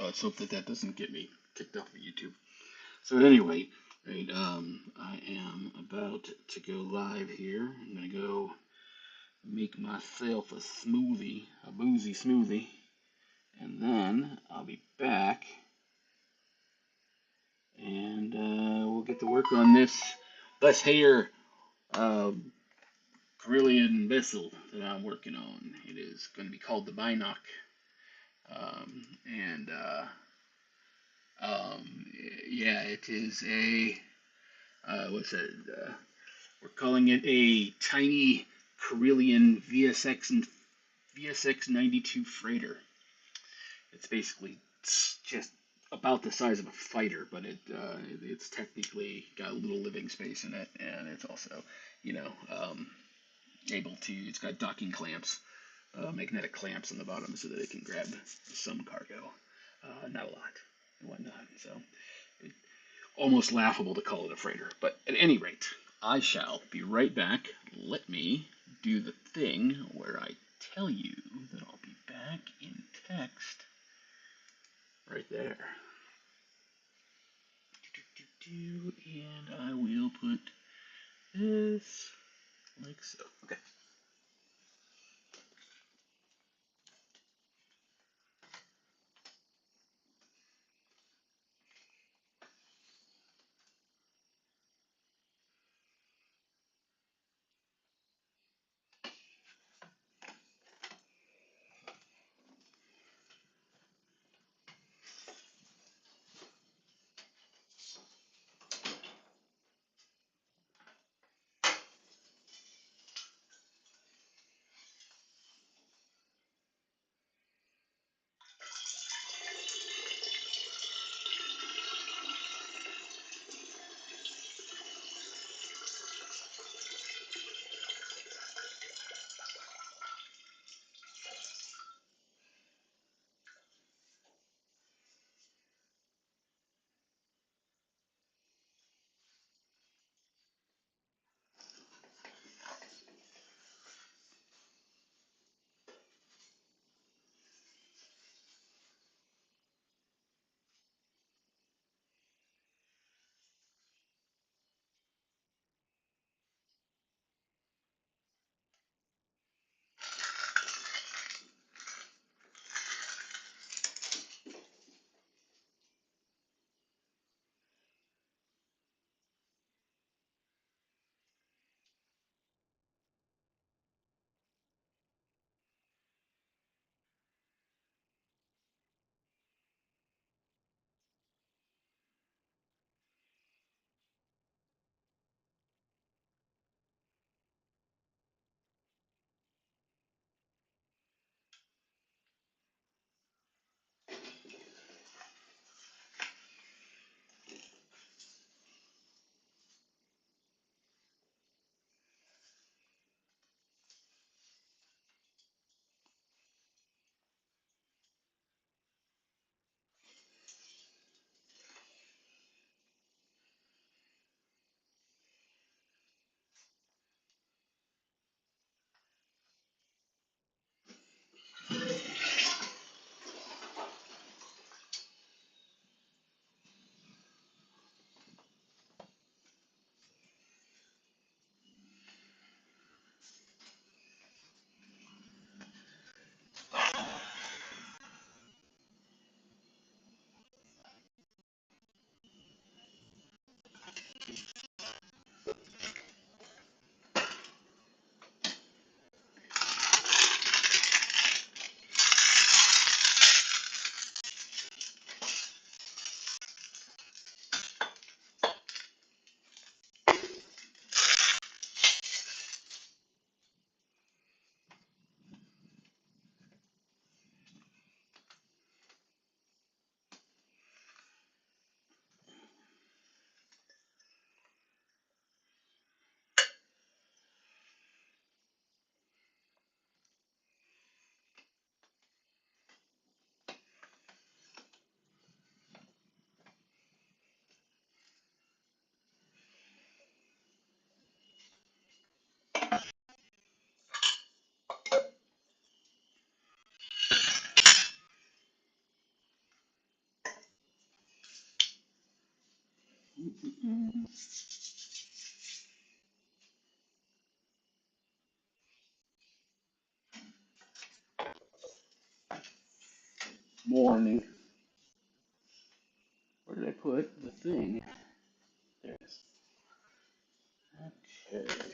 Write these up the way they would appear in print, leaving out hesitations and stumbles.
Let's hope that that doesn't get me kicked off of YouTube. So anyway, right, I am about to go live here. I'm gonna go make myself a smoothie, a boozy smoothie, and then I'll be back, and we'll get to work on this here uh, Carillion vessel that I'm working on. It is going to be called the Mynoch, and um, yeah, it is a what's it? We're calling it a tiny Carillion VSX 92 freighter. It's basically just about the size of a fighter, but it's technically got a little living space in it, and it's also, you know, able to. It's got docking clamps, magnetic clamps on the bottom, so that it can grab some cargo, not a lot, and whatnot. So, it, almost laughable to call it a freighter, but at any rate, I shall be right back. Let me do the thing where I tell you that I'll be back in text right there. And I will put this like so. Okay. Morning. Where did I put the thing? There it is. Okay.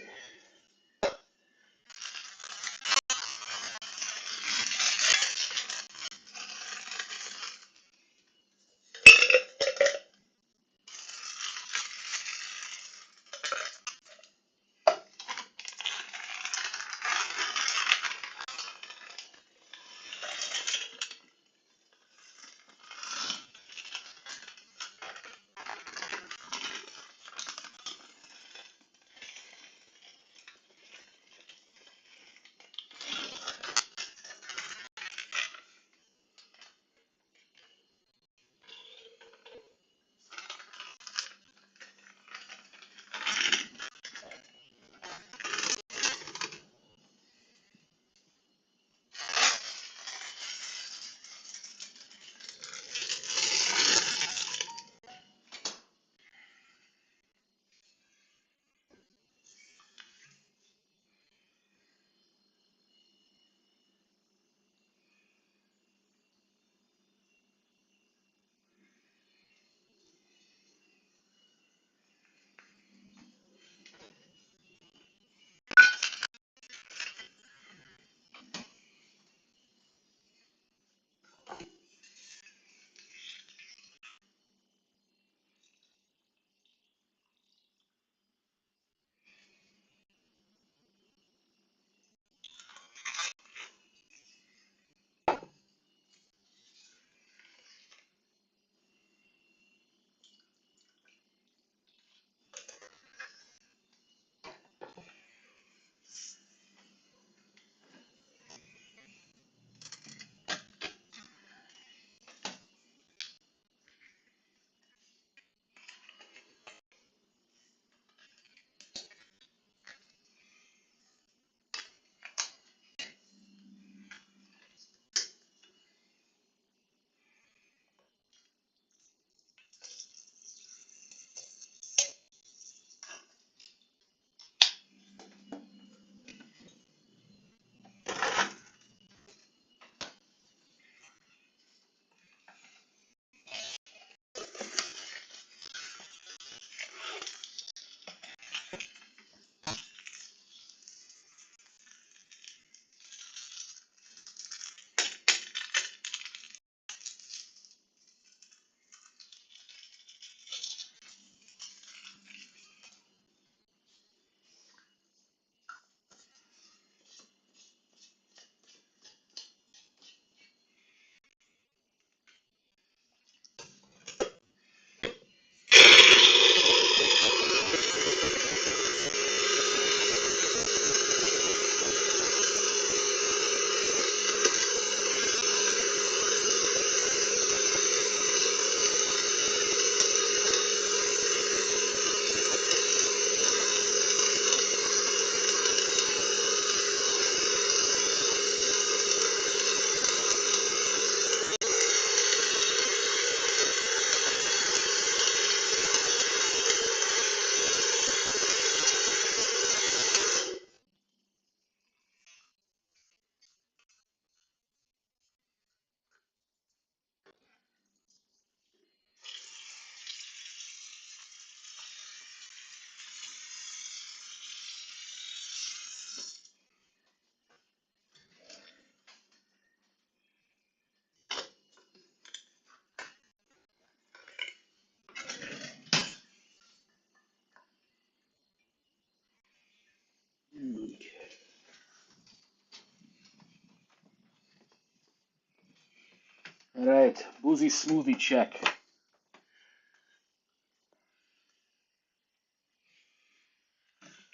All right, boozy smoothie check.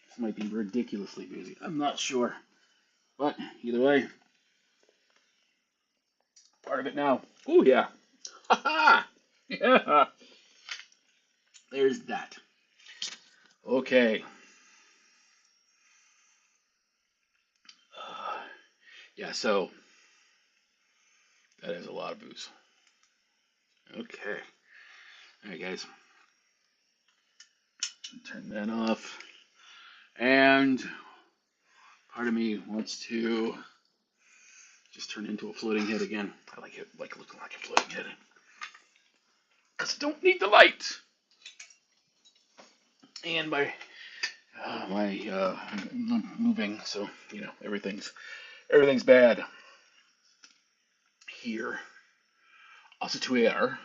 This might be ridiculously boozy. I'm not sure, but either way, part of it now. Oh yeah, ha ha, yeah. There's that. Okay. Yeah, so that is a lot of booze. Okay. All right, guys. Turn that off. And part of me wants to just turn into a floating head again. I like it, like looking like a floating head. Because I don't need the light. And my moving, so everything's bad here. Also to air.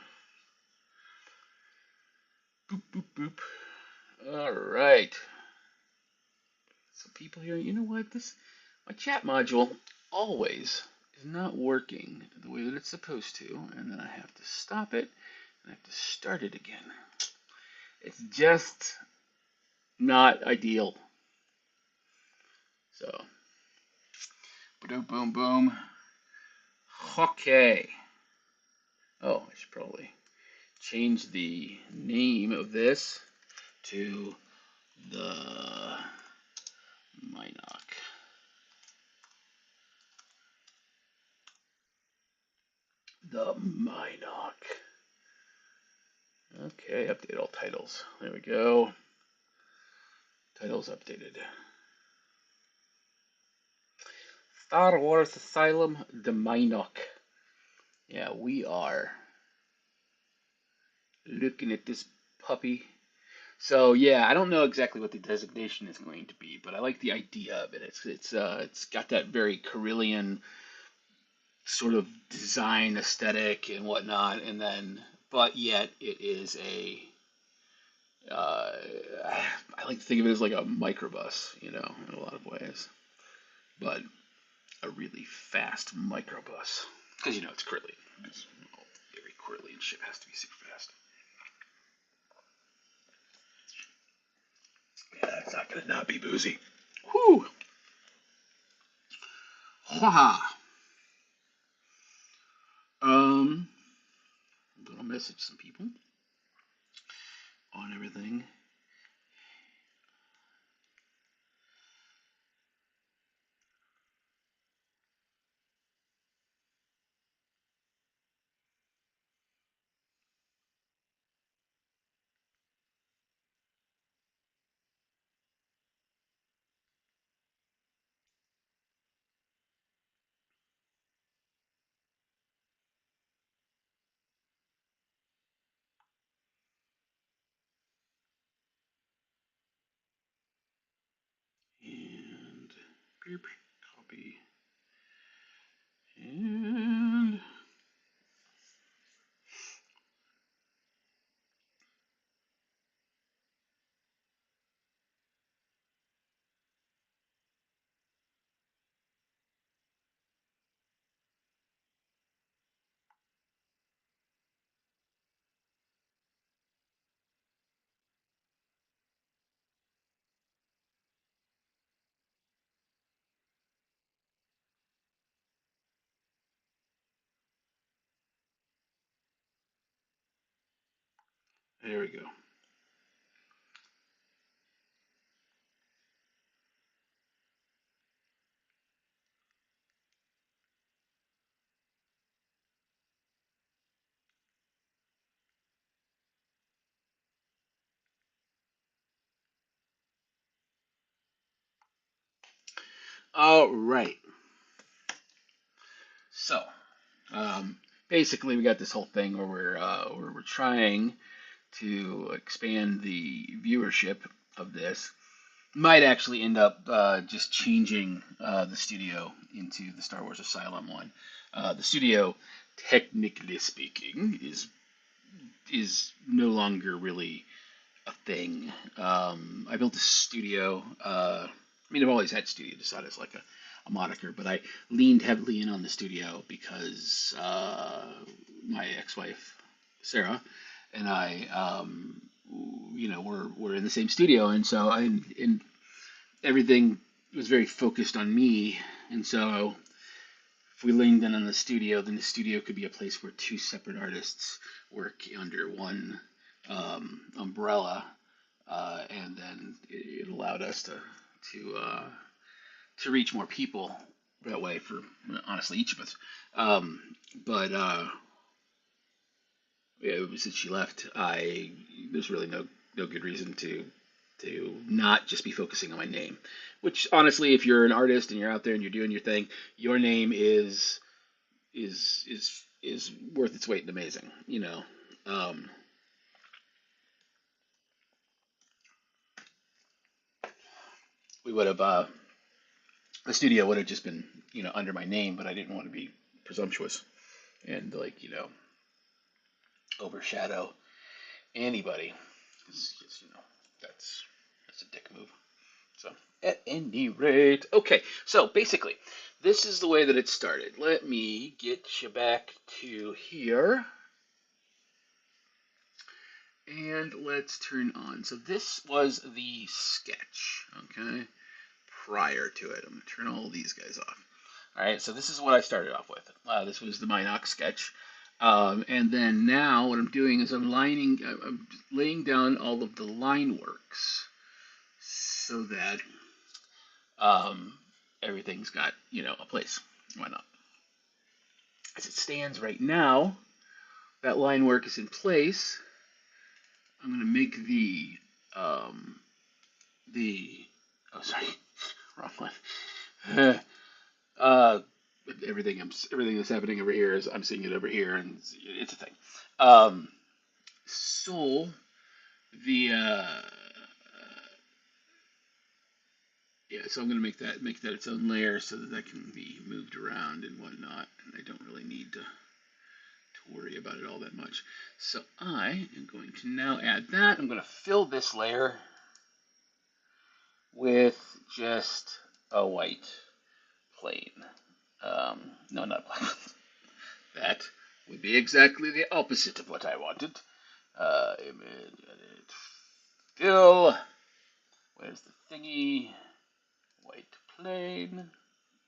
Boop boop boop. All right. Some people here. You know what? My chat module always is not working the way that it's supposed to, and then I have to stop it and I have to start it again. It's just not ideal. So, boom, boom, boom. Okay. Oh, I should probably change the name of this to the Mynoch. The Mynoch. Okay, update all titles. There we go. Titles updated. Star Wars Asylum, the Mynoch. Yeah, we are looking at this puppy. So yeah, I don't know exactly what the designation is going to be, but I like the idea of it. It's got that very Carillion sort of design aesthetic and whatnot, and then but yet it is a uh, I like to think of it as like a microbus, in a lot of ways, but a really fast microbus because it's Carillion. Every Carillion ship has to be super fast. Yeah, it's not gonna not be boozy. Whew. Ha. I'm gonna message some people on everything. And copy. And there we go. All right. So, basically, we got this whole thing where we're trying to expand the viewership of this. Might actually end up just changing the studio into the Star Wars Asylum one. The studio, technically speaking, is no longer really a thing. I built a studio. I've always had studio. Decided as like a moniker, but I leaned heavily in on the studio because my ex-wife Sarah and I, we're in the same studio, and so and everything was very focused on me, and so if we leaned in on the studio, then the studio could be a place where two separate artists work under one umbrella, and then it allowed us to reach more people that way for honestly each of us. But yeah, since she left, there's really no good reason to to not just be focusing on my name. Which honestly, if you're an artist and you're out there and you're doing your thing, your name is worth its weight in amazing. Um, we would have the studio would have just been under my name, but I didn't want to be presumptuous and like overshadow anybody. It's, that's a dick move. So at any rate, okay. So basically, this is the way that it started. Let me get you back to here. And let's turn on. So this was the sketch, okay, prior to it. I'm going to turn all these guys off. All right, so this is what I started off with. This was the Mynoch sketch. And then now what I'm doing is I'm laying down all of the line works so that everything's got, a place. Why not? As it stands right now, that line work is in place. I'm going to make um, the, oh, sorry, wrong one. Uh, everything that's happening over here is I'm seeing it over here, and it's a thing. Um, so the yeah, so I'm gonna make that its own layer so that can be moved around and whatnot, and I don't really need to worry about it all that much. So I am going to now add that. I'm going to fill this layer with just a white plane. No, not black. That would be exactly the opposite of what I wanted. Image, edit, fill. Where's the thingy? White plane.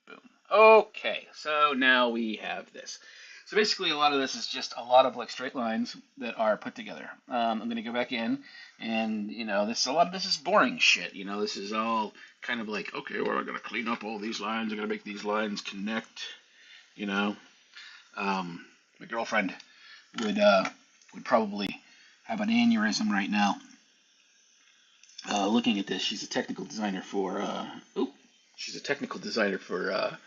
Boom. Okay, so now we have this. So basically, a lot of this is just a lot of like straight lines that are put together. I'm going to go back in, and a lot of this is boring shit. This is all kind of like, okay, well, I'm going to clean up all these lines. I'm going to make these lines connect. You know, my girlfriend would probably have an aneurysm right now looking at this. She's a technical designer she's a technical designer for a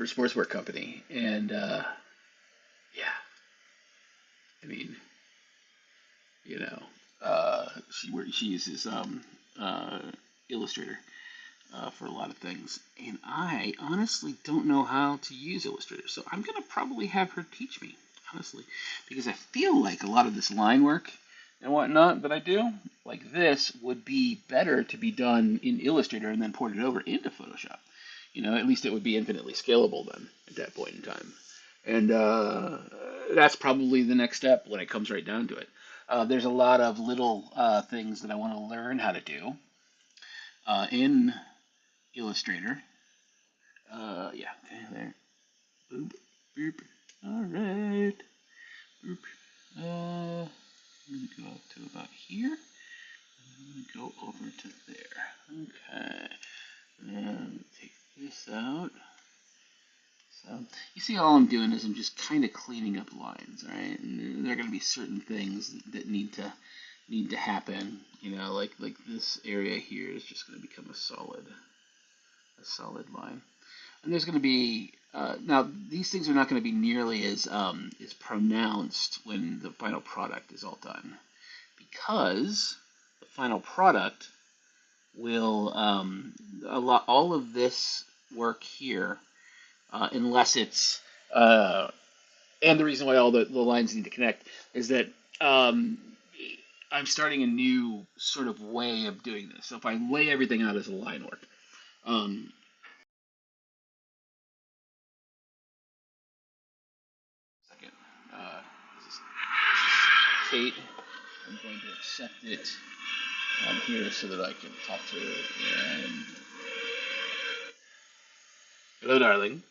sportswear company, and yeah, I mean, she uses uh, Illustrator for a lot of things, and I honestly don't know how to use Illustrator, so I'm gonna probably have her teach me, honestly, because I feel like a lot of this line work and whatnot that I do, like this, would be better to be done in Illustrator and then ported over into Photoshop. At least it would be infinitely scalable then at that point in time. And that's probably the next step when it comes right down to it. There's a lot of little things that I want to learn how to do in Illustrator. Yeah, okay, there. Boop, boop. All right. Boop. I'm going to go up to about here. I'm going to go over to there. Okay. And take this out. So you see, all I'm doing is I'm just kind of cleaning up lines, right? And there are going to be certain things that need to happen. Like this area here is just going to become a solid line. And there's going to be now these things are not going to be nearly as pronounced when the final product is all done, because the final product will all of this work here, unless it's and the reason why all the lines need to connect is that um, I'm starting a new sort of way of doing this. So if I lay everything out as a line work, um, second, this is Kate. I'm going to accept it here so that I can talk to her. And hello, darling.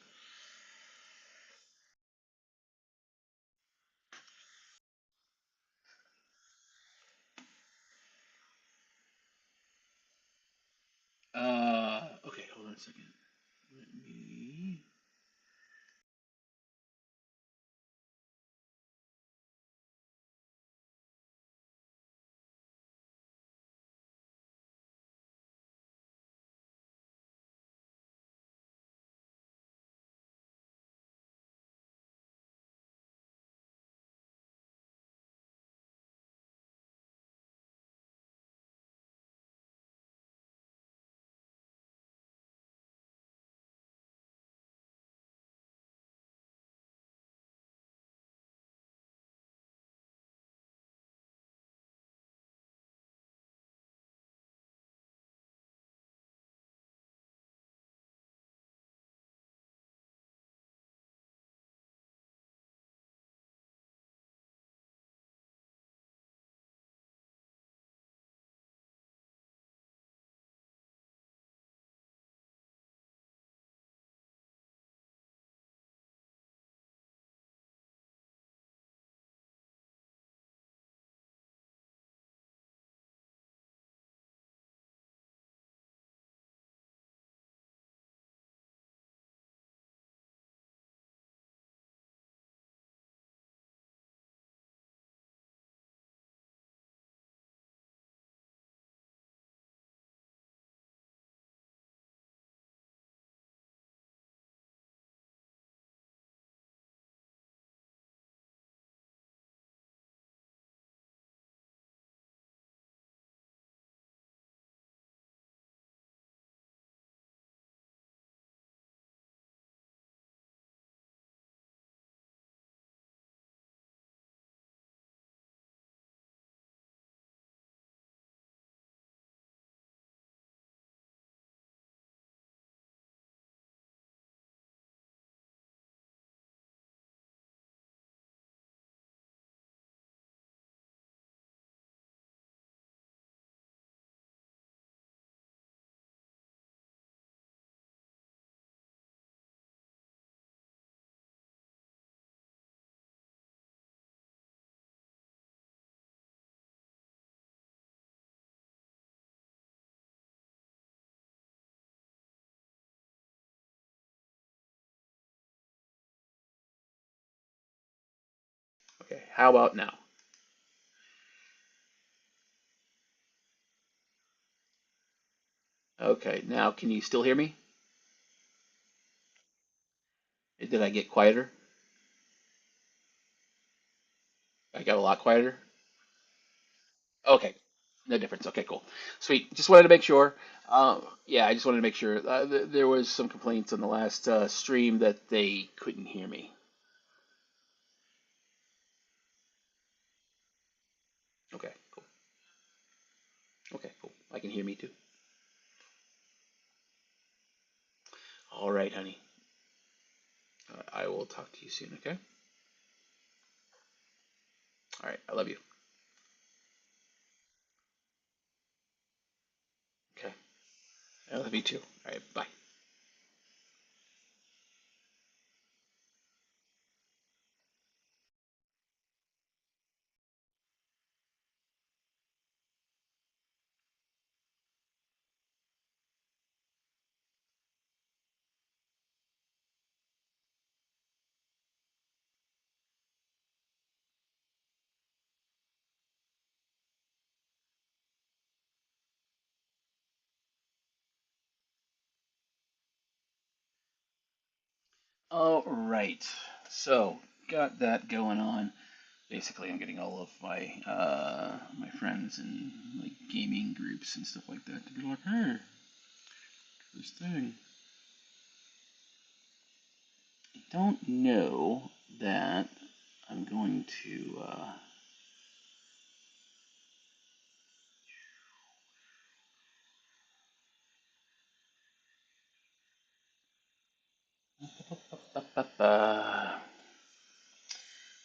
Okay, hold on a second. Let me. How about now? Okay, now can you still hear me? Did I get quieter? I got a lot quieter? Okay, no difference. Okay, cool. Sweet. Just wanted to make sure. Yeah, I just wanted to make sure. There was some complaints on the last stream that they couldn't hear me. Okay, cool. Okay, cool. I can hear me too. All right, honey. I will talk to you soon, okay? All right, I love you. Okay, I love you too. All right, bye. All right, so got that going on. Basically, I'm getting all of my friends and like gaming groups and stuff like that to be like, hey, this thing. I don't know that I'm going to.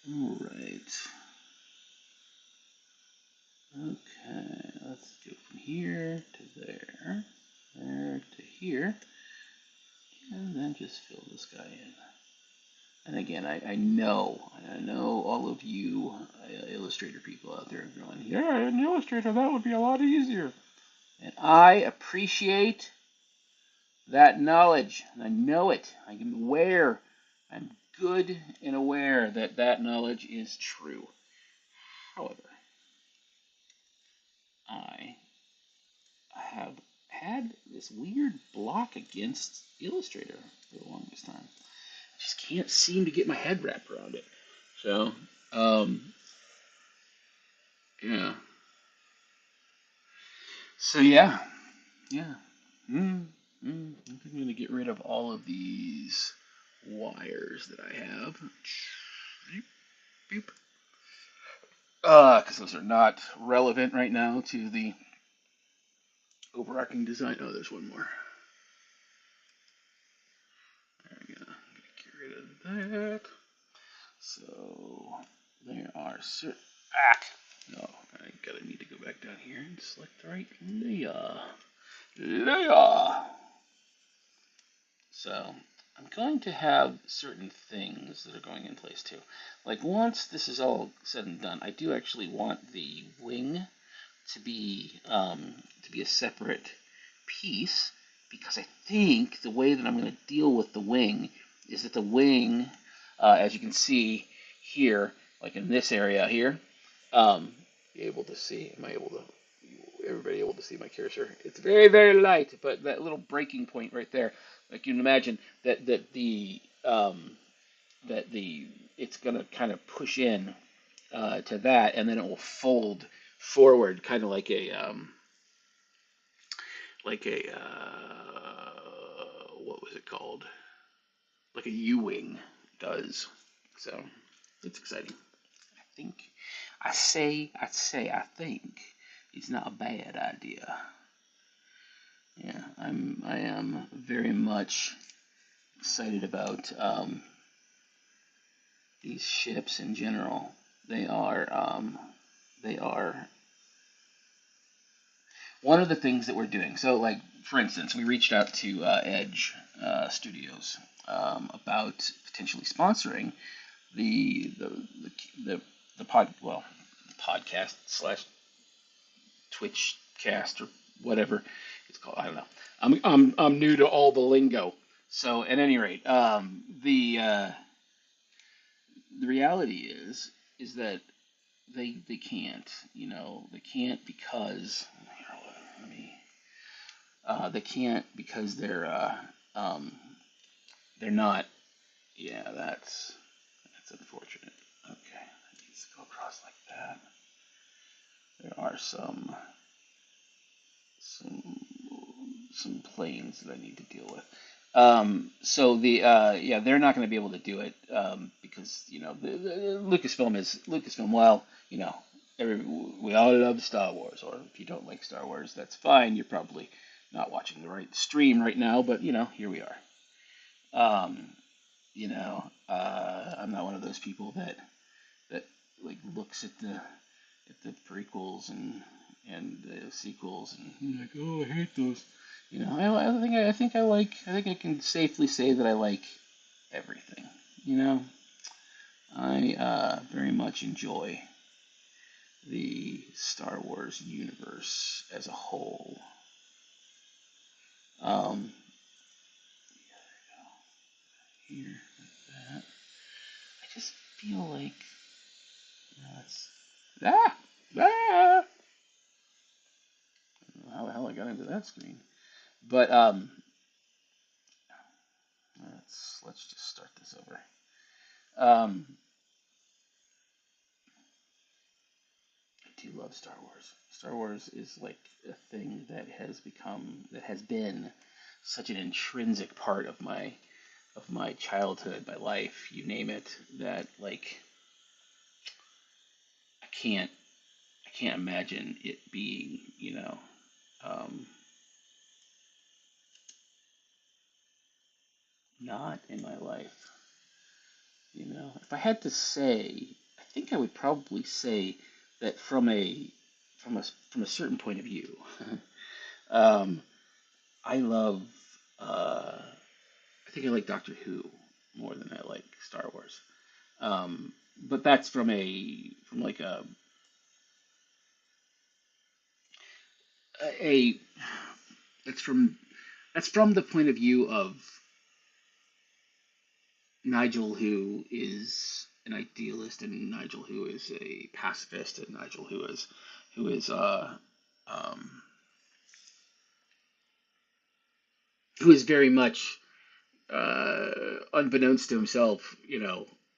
All right. Okay, let's go from here to there, there to here, and then just fill this guy in. And again, I know all of you Illustrator people out there are going, yeah, in Illustrator that would be a lot easier. And I appreciate that knowledge. I know it. I am aware. I'm good and aware that that knowledge is true. However, I have had this weird block against Illustrator for the longest time. I just can't seem to get my head wrapped around it. So, um, yeah. So yeah, yeah. I think I'm gonna get rid of all of these wires that I have. Beep, beep. Because those are not relevant right now to the overarching design. Oh, there's one more. There we go. I'm gonna get rid of that. So there are certain. Ah! No, I gotta need to go back down here and select the right layer. Layer! So I'm going to have certain things that are going in place too. Like once this is all said and done, I do actually want the wing to be a separate piece because I think the way that I'm going to deal with the wing is that the wing, as you can see here, like in this area here, be able to see. Am I able to? Everybody able to see my cursor? It's very very light, but that little breaking point right there, like you can imagine that the it's going to kind of push in to that, and then it will fold forward, kind of like a what was it called? Like a U-wing does. So it's exciting. I think I think it's not a bad idea. Yeah, I am very much excited about these ships in general. They are they are one of the things that we're doing. So, like for instance, we reached out to Edge Studios about potentially sponsoring the the the, the podcast slash Twitch cast or whatever it's called. I don't know. I'm new to all the lingo. So at any rate, the reality is that they can't, they can't because let me they can't because um they're not. Yeah, that's unfortunate. Okay, that needs to go across like that. There are some some planes that I need to deal with. So yeah, they're not going to be able to do it because the Lucasfilm is Lucasfilm. Well, every, we all love Star Wars, or if you don't like Star Wars, that's fine. You're probably not watching the right stream right now, but here we are. Um, I'm not one of those people that like looks at the prequels and the sequels and like, oh, I hate those. I think I can safely say that I like everything. You know, I very much enjoy the Star Wars universe as a whole. Um, here, like that. I just feel like that's ah ah. I don't know how the hell I got into that screen, but let's just start this over. Um, I do love Star Wars. Star Wars is like a thing that has been such an intrinsic part of my childhood, my life, you name it, that like I can't I can't imagine it being, um, not in my life. If I had to say, I think I would probably say that from a certain point of view, um, I love. I think I like Doctor Who more than I like Star Wars. But that's from like a that's from the point of view of Nigel, who is an idealist, and Nigel, who is a pacifist, and Nigel, um, who is very much unbeknownst to himself,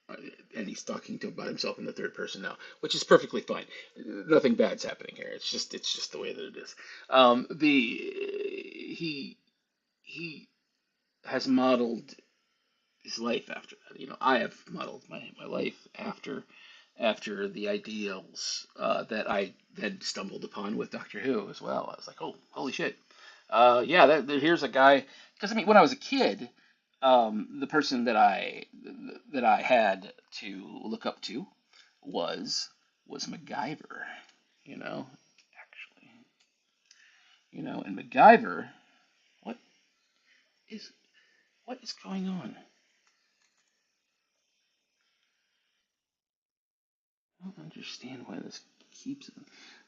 uh, and he's talking about himself in the third person now, which is perfectly fine. Nothing bad's happening here. It's just the way that it is. He has modeled his life after that. I have modeled my life after the ideals that I had stumbled upon with Doctor Who as well. I was like, oh, holy shit. Yeah, here's a guy. Because I mean, when I was a kid, the person that I had to look up to was MacGyver. Actually, and MacGyver. What is what is going on? I don't understand why this keeps.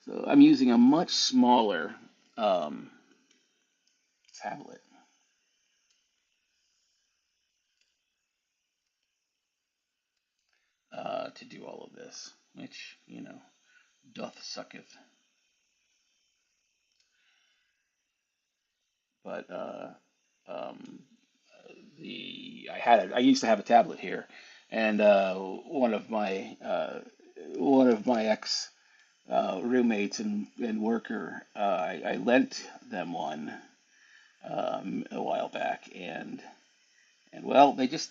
So I'm using a much smaller um, tablet to do all of this, which doth sucketh. But um, I used to have a tablet here, and one of my ex roommates and worker, I lent them one a while back, and well, they just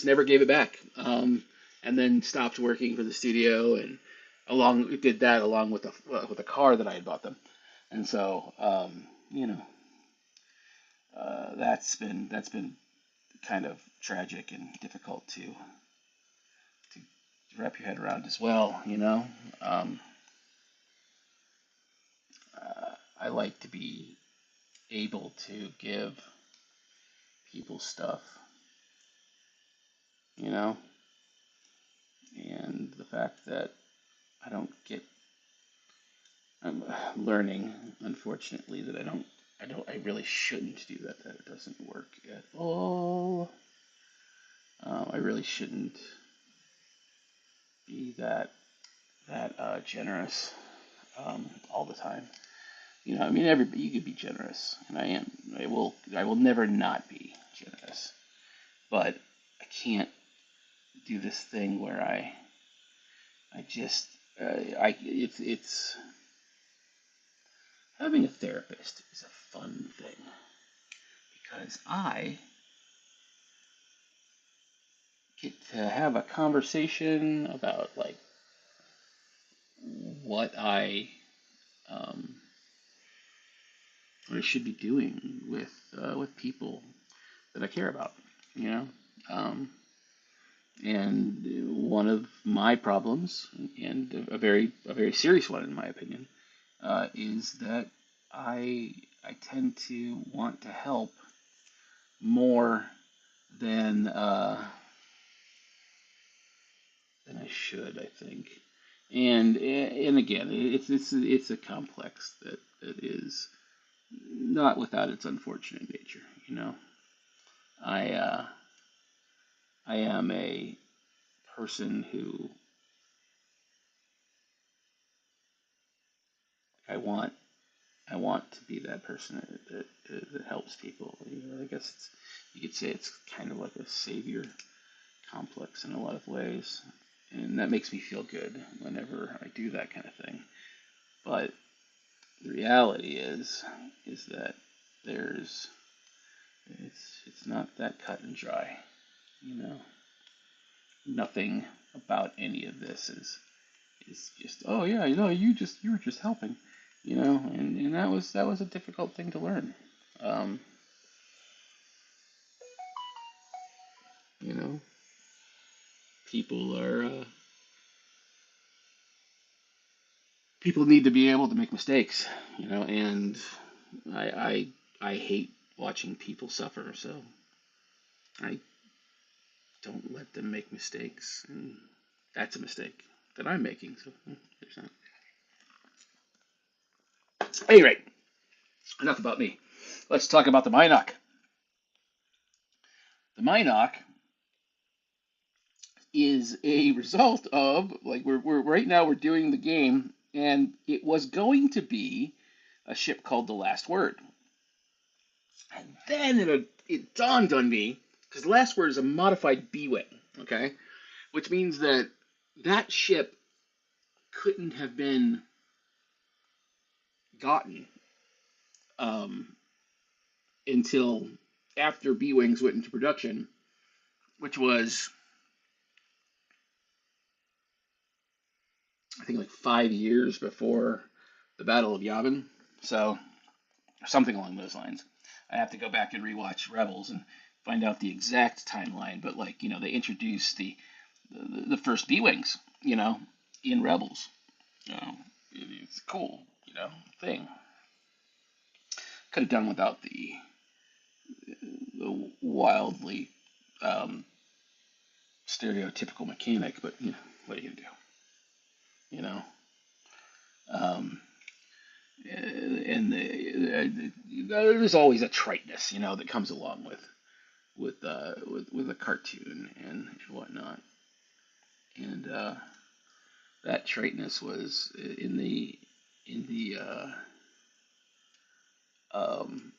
never gave it back. And then stopped working for the studio, and did that along with a car that I had bought them. And so that's been kind of tragic and difficult to wrap your head around as well. Um, I like to be able to give people stuff, you know, and the fact that I don't get I'm learning, unfortunately, that I really shouldn't do that. That it doesn't work at all. I really shouldn't be that. that generous all the time. I mean, everybody, you could be generous, and I am. I will never not be generous. But I can't do this thing where I just, it's having a therapist is a fun thing because I get to have a conversation about like what um, what I should be doing with people that I care about, you know. Um, and one of my problems, and a very serious one in my opinion, is that I tend to want to help more than than I should, I think. And again, it's a complex that is not without its unfortunate nature. I I am a person who I want I want to be that person that helps people. I guess you could say it's kind of like a savior complex in a lot of ways, and that makes me feel good whenever I do that kind of thing. But the reality is that there's it's not that cut and dry. You know, nothing about any of this is just, oh yeah, you were just helping. And that was a difficult thing to learn. Um, you know, people are people need to be able to make mistakes. And I I hate watching people suffer, so I don't let them make mistakes, and that's a mistake that I'm making. So there's that. Anyway, enough about me. Let's talk about the Mynoch. The Mynoch is a result of like we're right now we're doing the game, and it was going to be a ship called the Last Word, and then it dawned on me because the Last Word is a modified B-wing, okay, which means that that ship couldn't have been gotten um, until after B-wings went into production, which was I think like 5 years before the Battle of Yavin. So something along those lines. I have to go back and rewatch Rebels and find out the exact timeline. But like they introduced the first B-wings, in Rebels. It's a cool, thing. Could have done without the wildly um, stereotypical mechanic, but what are you gonna do? You know. Um, and there's always a triteness, that comes along with a cartoon and whatnot. And that triteness was um,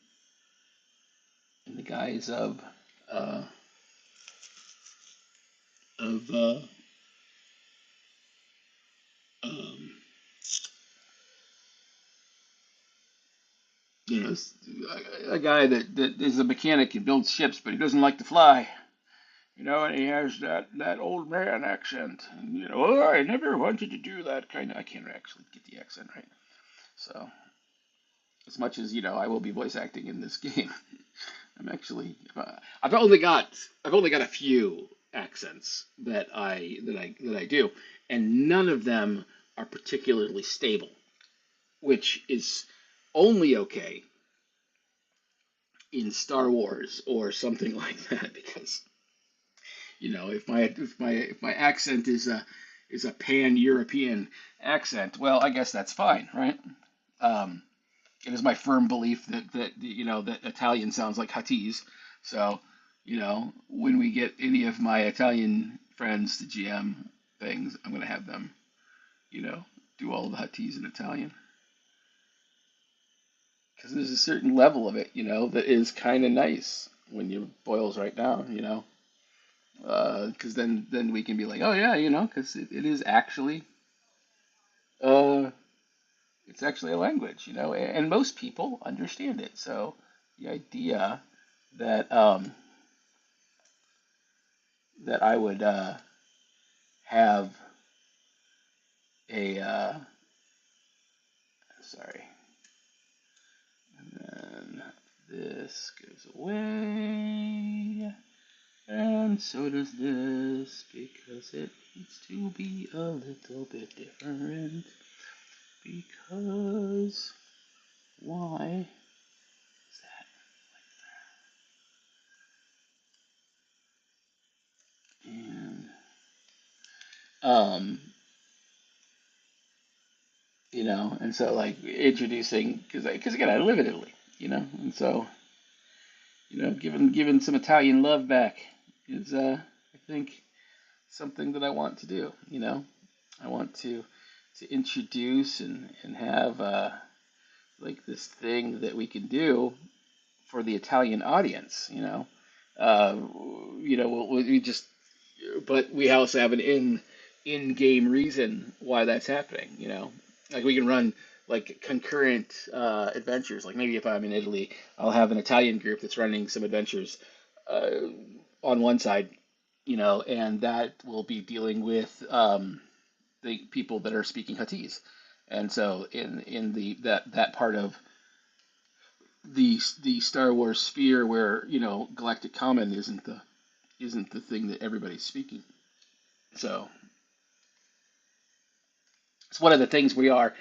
in the guise uh, of um, you know a guy that is a mechanic and builds ships, but he doesn't like to fly. And he has that old man accent. And, oh, I never wanted to do that kind of. I can't actually get the accent right. So, as much as I will be voice acting in this game. I'm actually. I've only got a few accents that I do, and none of them are particularly stable, which is only okay in Star Wars or something like that because if my accent is a pan-European accent, well, I guess that's fine, right? Um, it is my firm belief that Italian sounds like Hattese. So, when we get any of my Italian friends to GM things, I'm going to have them you know, do all the hot teas in Italian. Because there's a certain level of it, that is kind of nice when you boils right down, because then we can be like, oh yeah, because it is actually uh, it's actually a language, and most people understand it. So the idea that that I would have a sorry, and then this goes away, and so does this because it needs to be a little bit different. Because why is that? And um, and so like introducing because again I live in Italy, and so giving some Italian love back is I think something that I want to do. I want to introduce and have like this thing that we can do for the Italian audience. Uh, we just, but we also have an in-game reason why that's happening. Like we can run like concurrent adventures. Like maybe if I'm in Italy, I'll have an Italian group that's running some adventures uh, on one side, and that will be dealing with the people that are speaking Huttese. And so in that part of the Star Wars sphere where Galactic Common isn't the thing that everybody's speaking. So it's one of the things we are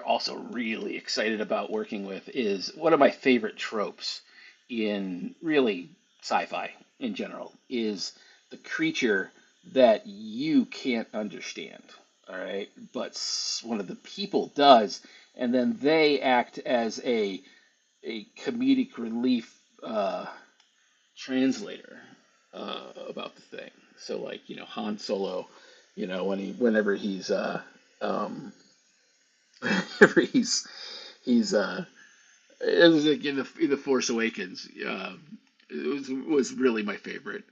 also really excited about working with is one of my favorite tropes in really sci-fi in general is the creature that you can't understand. All right, but one of the people does, and then they act as a comedic relief translator about the thing. So like Han Solo, whenever he's whenever he's it was like in the Force Awakens. It was really my favorite.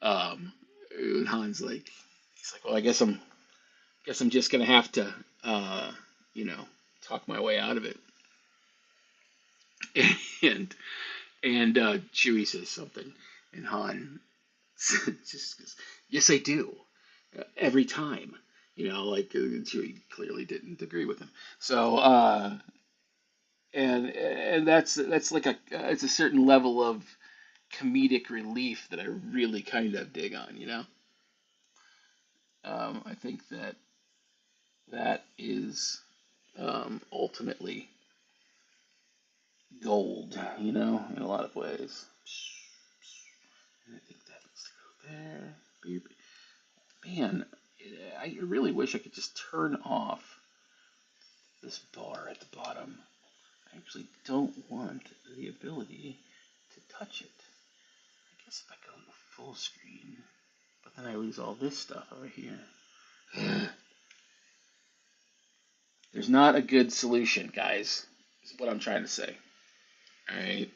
When Han's like he's like, well, I guess I'm just gonna have to you know talk my way out of it. and Chewie says something, and Han just goes, "Yes, I do." Every time, like Chewie clearly didn't agree with him. So, and that's like it's a certain level of comedic relief that I really kind of dig on. I think that is ultimately gold. In a lot of ways. And I think that needs to go there. Beep. Man, I really wish I could just turn off this bar at the bottom. I actually don't want the ability to touch it. I guess if I go to full screen, but then I lose all this stuff over here. There's not a good solution, guys, is what I'm trying to say. Alright,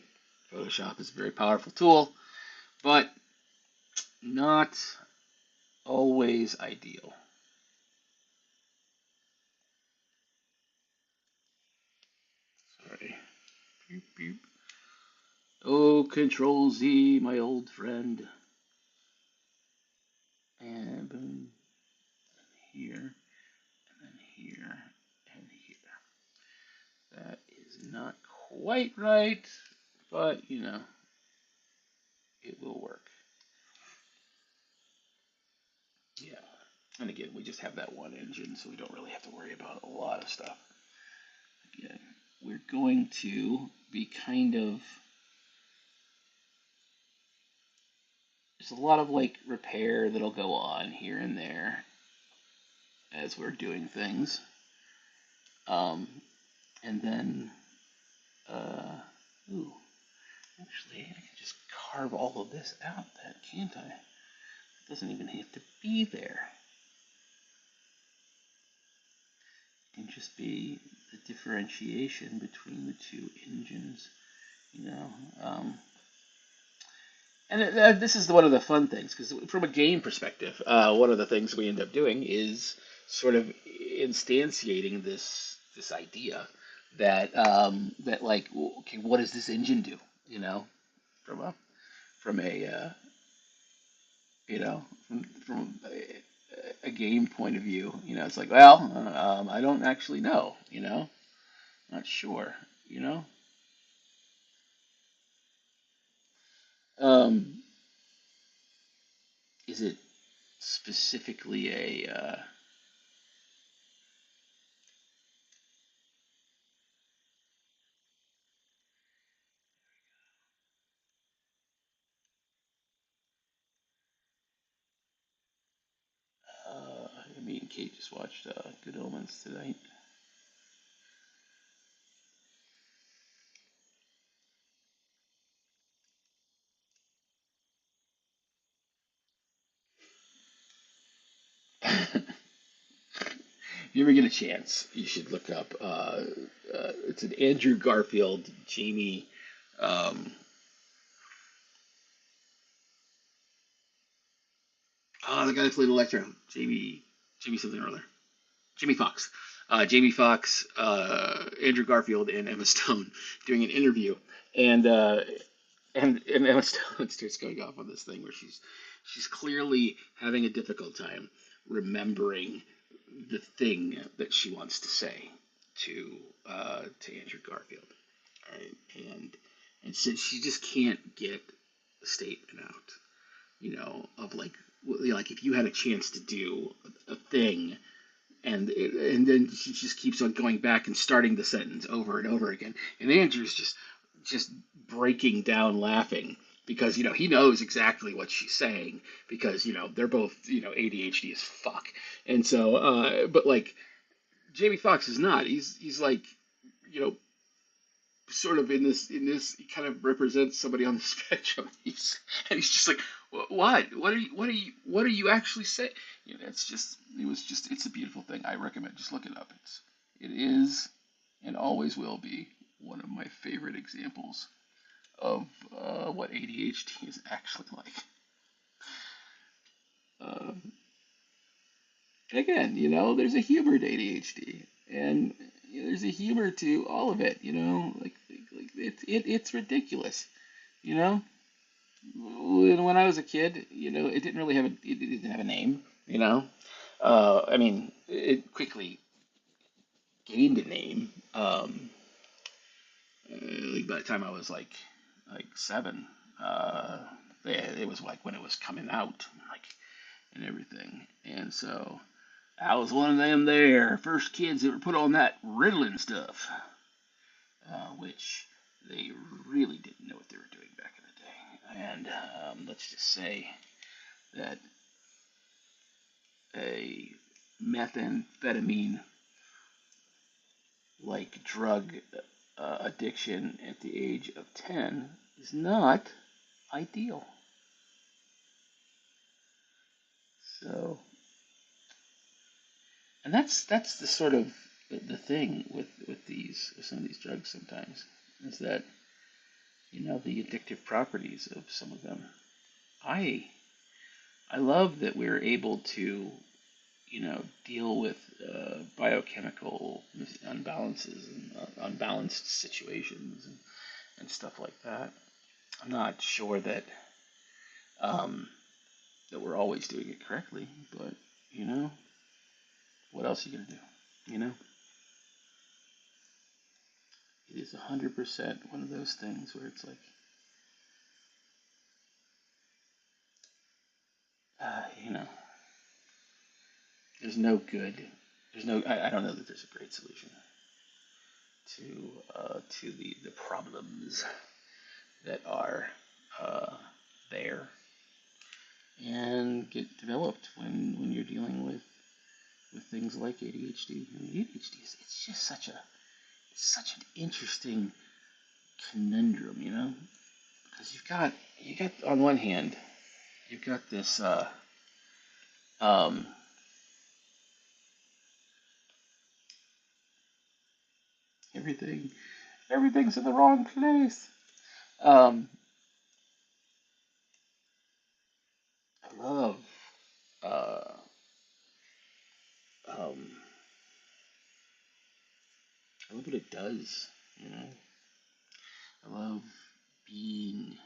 Photoshop is a very powerful tool, but not always ideal. Sorry. Beep, beep. Oh, Control Z, my old friend. And boom, here, and then here, and here. That is not quite right, but it will work. Yeah. And again, we just have that one engine, so we don't really have to worry about a lot of stuff. Again, we're going to be there's a lot of like repair that'll go on here and there as we're doing things. Um, and then, uh, ooh, actually, I can just carve all of this out then, can't I? It doesn't even have to be there. just be the differentiation between the two engines, you know. And this is one of the fun things, because from a game perspective, one of the things we end up doing is sort of instantiating this idea that that like, okay, what does this engine do? You know, from a from a you know from a game point of view, it's like, well, I don't actually know, not sure, you know. Um, is it specifically a me and Kate just watched Good Omens tonight. If you ever get a chance, you should look up. It's an Andrew Garfield, Jamie. Um, the guy that played Electro, Jamie something or other. Jamie Foxx. Jamie Foxx, Andrew Garfield, and Emma Stone doing an interview, and and Emma Stone starts going off on this thing where she's clearly having a difficult time remembering the thing that she wants to say to to Andrew Garfield, right? And so she just can't get the statement out, of like if you had a chance to do a thing, and then she just keeps on going back and starting the sentence over and over again, and Andrew's just breaking down laughing because he knows exactly what she's saying because they're both ADHD as fuck, and so but like Jamie Foxx is not. He's like you know sort of in this he kind of represents somebody on the spectrum. He's just like, what are you actually saying? It's a beautiful thing. I recommend, just look it up. It is and always will be one of my favorite examples of what ADHD is actually like. Um, and again, there's a humor to ADHD, and there's a humor to all of it. Like it's ridiculous. You know, when I was a kid, it didn't really have it didn't have a name. I mean, it quickly gained a name. Like by the time I was like 7, uh, it was like when it was coming out, like and everything, and so I was one of them there first kids that were put on that Ritalin stuff, which they really didn't know what they were doing back in the day. And let's just say that a methamphetamine like drug addiction at the age of 10 is not ideal. So, and that's the sort of the thing with some of these drugs sometimes is that the addictive properties of some of them. I I love that we're able to deal with biochemical unbalances and unbalanced situations and stuff like that. I'm not sure um, that we're always doing it correctly, but you know, what else are you gonna do? It is 100% one of those things where it's like, you know, there's no good. I don't know that there's a great solution to the problems that are uh, there and get developed when you're dealing with things like ADHD. I mean, ADHD is it's just such an interesting conundrum, because you got on one hand you've got this um, everything's in the wrong place. Um, I love, uh, um, I love what it does. You know, I love being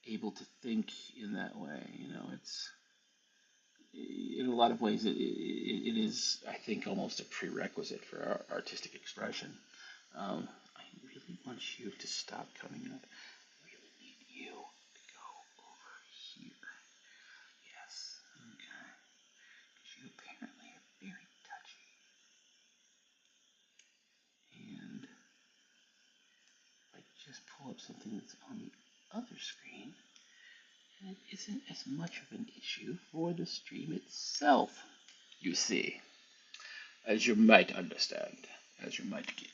able to think in that way. You know, it's in a lot of ways it is, I think, almost a prerequisite for our artistic expression. I really want you to stop coming up. I really need you to go over here. Yes, okay. Because you apparently are very touchy. And if I just pull up something that's on the other screen, it isn't as much of an issue for the stream itself, you see, as you might understand, as you might get.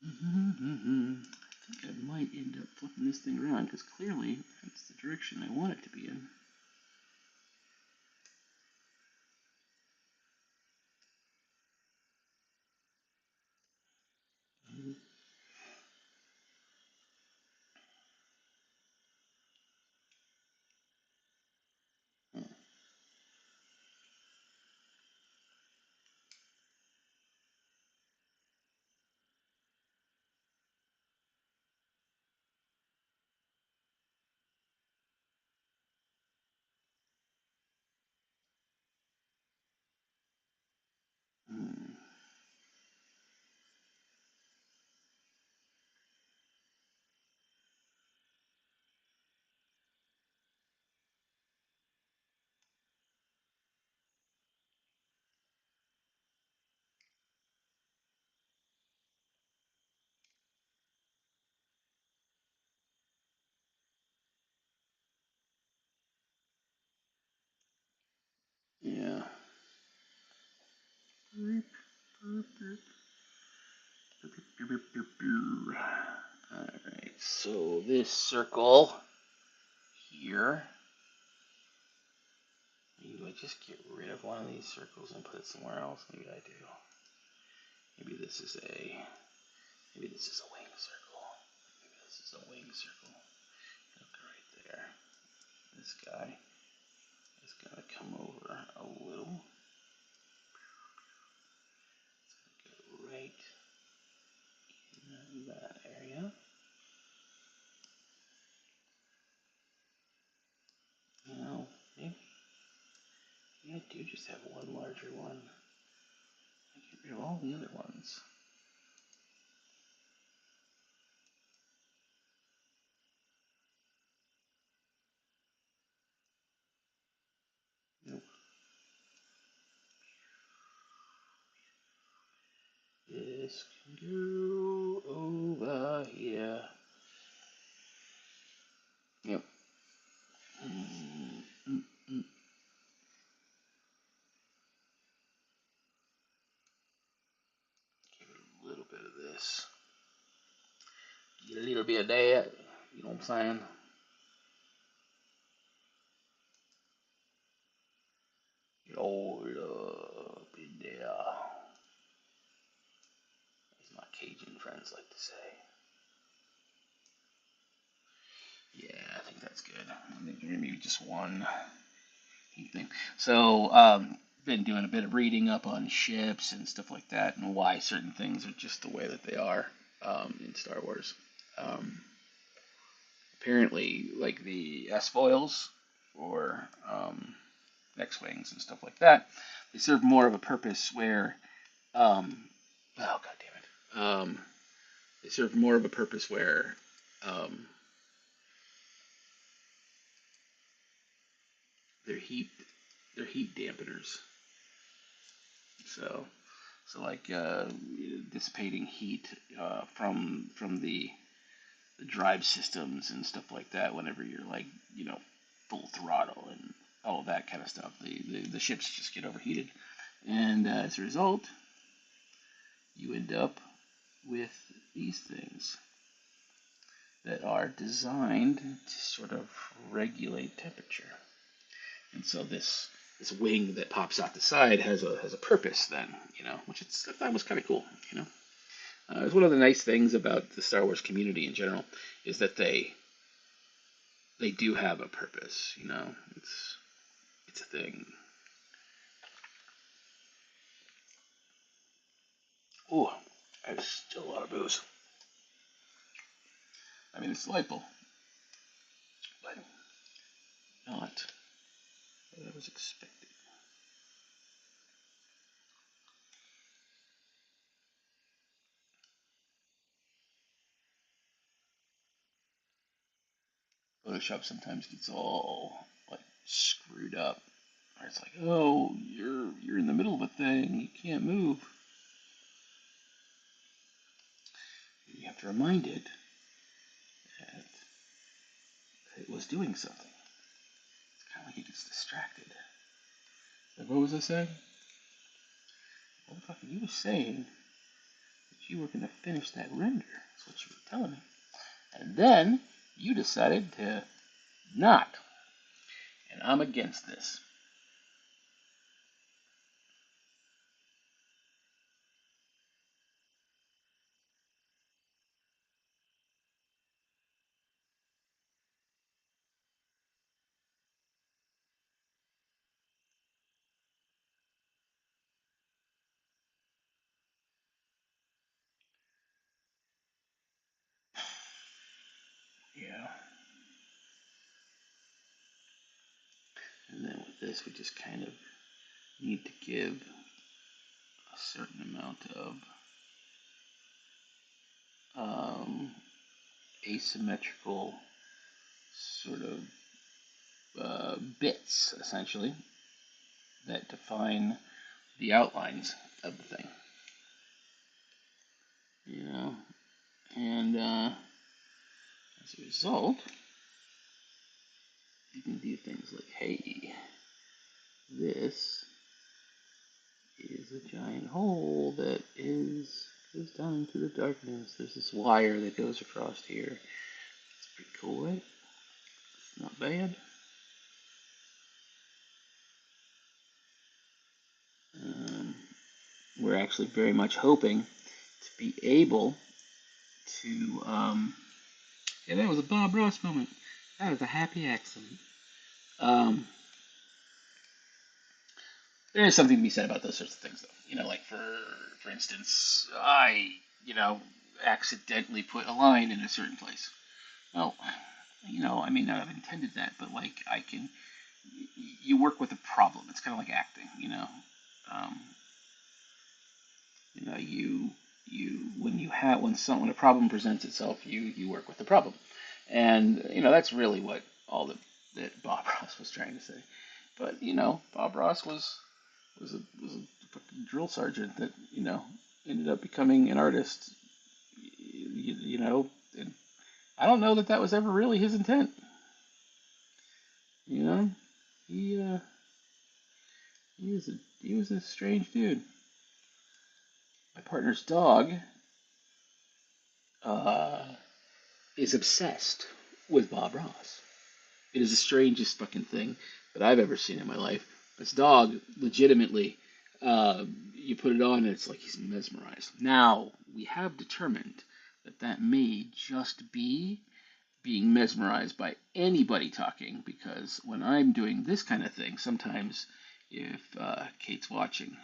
I think I might end up flipping this thing around because clearly that's the direction I want it to be in. Yeah. Alright, so this circle here, maybe do I just get rid of one of these circles and put it somewhere else? Maybe I do. Maybe this is a maybe this is a wing circle. Maybe this is a wing circle. Look right there. This guy is gonna come over a little. Go right in that area. You know, maybe I do just have one larger one. I get rid of all the other ones. Nope. This can go over here. Yep. Mm, mm. Give it a little bit of this. Get a little bit of that. You know what I'm saying? Get all up in there. As my Cajun friends like to say. Yeah, I think that's good. I think maybe just one thing. So, been doing a bit of reading up on ships and stuff like that, and why certain things are just the way that they are in Star Wars. Um, Apparently, like the S foils or X-wings and stuff like that, they serve more of a purpose where, oh god damn it, they serve more of a purpose where um, they're heat they're heat dampeners. So like dissipating heat from the drive systems and stuff like that. Whenever you're like full throttle and all of that kind of stuff, the ships just get overheated, and as a result, you end up with these things. that are designed to sort of regulate temperature. And so this wing that pops out the side has a purpose then, which I thought was kind of cool, it's one of the nice things about the Star Wars community in general is that they do have a purpose, it's a thing. Ooh, that's still a lot of booze. I mean, it's delightful, but not what I was expecting. Photoshop sometimes gets all like screwed up. Or it's like, oh, you're in the middle of a thing, you can't move. You have to remind it that it was doing something. It's kind of like it gets distracted. Like, what was I saying? Motherfucker, you were saying that you were going to finish that render. That's what you were telling me. And then you decided to not. And I'm against this. Yeah. And then with this, we just kind of need to give a certain amount of asymmetrical sort of bits, essentially, that define the outlines of the thing. And as a result, you can do things like, hey, this is a giant hole that goes down into the darkness. There's this wire that goes across here. It's pretty cool, right? It's not bad. Um, we're actually very much hoping to be able to. Yeah, that was a Bob Ross moment. That was a happy accident. Um, there is something to be said about those sorts of things, though. Like for instance, I accidentally put a line in a certain place. Well, I may not have intended that, but like I can. You work with a problem. It's kind of like acting, Um, when a problem presents itself, you work with the problem, and that's really what all that Bob Ross was trying to say. But Bob Ross was a fucking drill sergeant that ended up becoming an artist. And I don't know that that was ever really his intent. You know, he uh, he was a strange dude. My partner's dog uh, is obsessed with Bob Ross. It is the strangest fucking thing that I've ever seen in my life. This dog, legitimately, you put it on and it's like he's mesmerized. Now, we have determined that that may just be being mesmerized by anybody talking, because when I'm doing this kind of thing, sometimes if Kate's watching,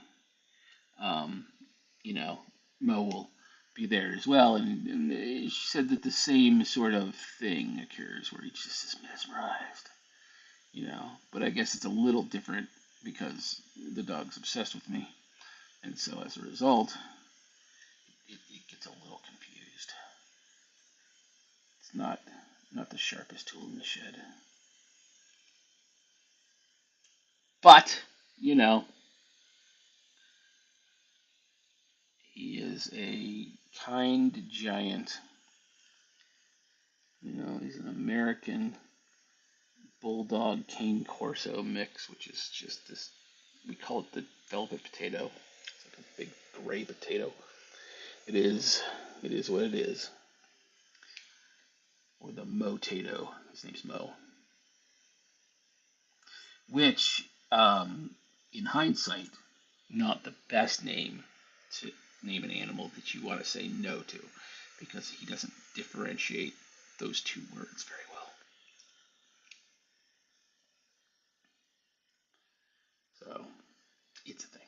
um, you know, Mo will be there as well, and she said that the same sort of thing occurs where he just is mesmerized, But I guess it's a little different because the dog's obsessed with me, and so as a result, it gets a little confused. It's not the sharpest tool in the shed, but he is a kind giant. He's an American Bulldog Cane Corso mix, which is just this. We call it the velvet potato. It's like a big gray potato. It is. It is what it is. or the Motato. His name's Mo, which, in hindsight, not the best name to name an animal that you want to say no to, because he doesn't differentiate those two words very well. So it's a thing.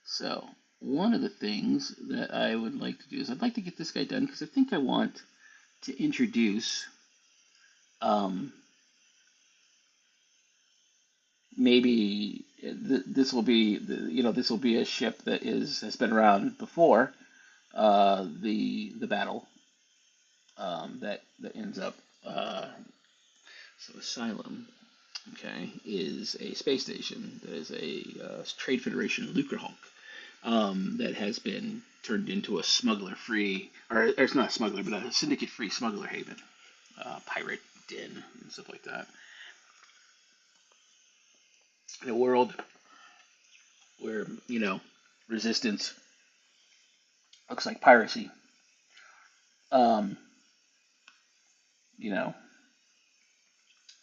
So one of the things that I would like to do is I'd like to get this guy done because I think I want to introduce maybe this will be this will be a ship that has been around before the battle that ends up so Asylum, okay, is a space station that is a Trade Federation Lucrehulk that has been turned into a smuggler-free, or it's not a smuggler, but a syndicate-free smuggler haven, pirate den, and stuff like that. In a world where, resistance looks like piracy, um, you know,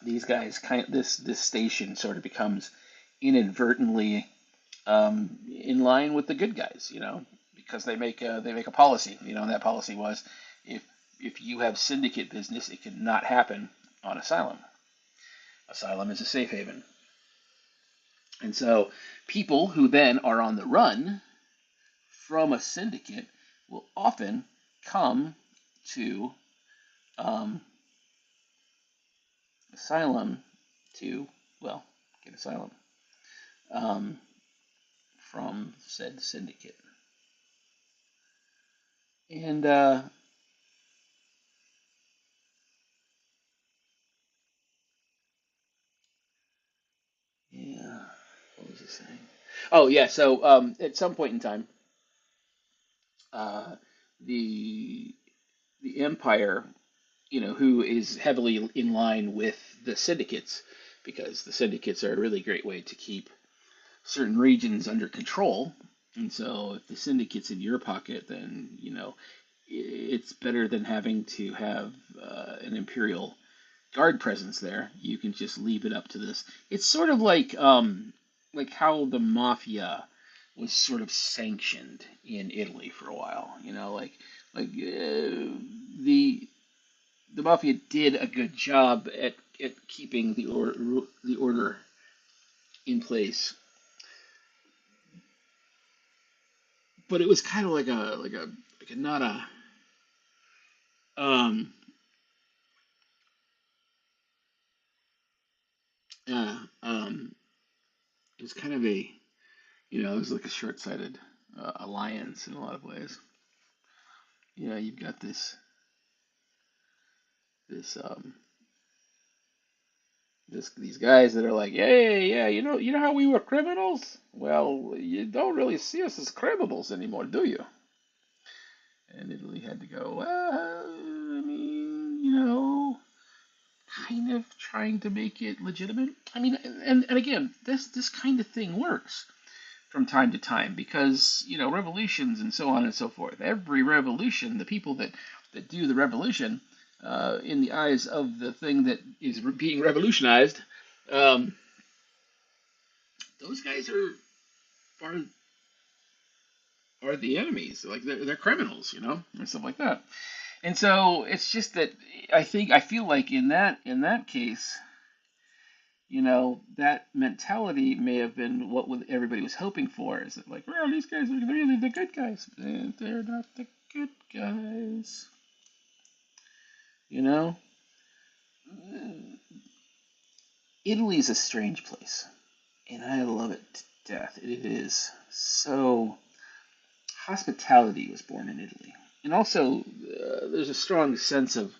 these guys this station sort of becomes inadvertently in line with the good guys, because they make a policy, and that policy was if you have syndicate business, it cannot happen on Asylum. Asylum is a safe haven, and so people who then are on the run from a syndicate will often come to um, Asylum to, well, get asylum um, from said syndicate. And yeah, what was he saying? Oh yeah, so at some point in time, uh, the the Empire, who is heavily in line with the syndicates, because the syndicates are a really great way to keep certain regions under control. And so if the syndicate's in your pocket, then, it's better than having to have an Imperial Guard presence there. You can just leave it up to this. It's sort of like how the Mafia was sort of sanctioned in Italy for a while. The Mafia did a good job at keeping the order in place, but it was kind of like a not a um um it was kind of it was like a short-sighted alliance in a lot of ways. You've got this these guys that are like, hey, yeah, you know how we were criminals? Well, you don't really see us as criminals anymore, do you? And Italy had to go, well, I mean, kind of trying to make it legitimate. I mean, and again, this kind of thing works from time to time because revolutions and so on and so forth. Every revolution, the people that do the revolution, in the eyes of the thing that is being revolutionized, um, those guys are the enemies. Like they're criminals, and stuff like that. And so it's just that I feel like in that case, that mentality may have been what everybody was hoping for. Is that like, well, these guys are really the good guys, and they're not the good guys. You know, Italy's a strange place, and I love it to death. It is so. Hospitality was born in Italy, and also there's a strong sense of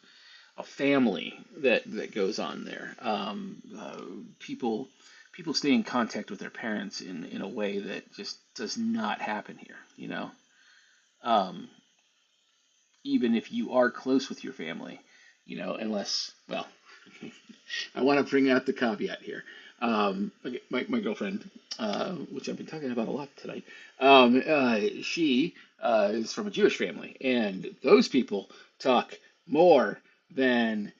a family that goes on there. People stay in contact with their parents in a way that just does not happen here. Um, Even if you are close with your family, unless, well, I want to bring out the caveat here. My girlfriend, which I've been talking about a lot tonight, she is from a Jewish family, and those people talk more than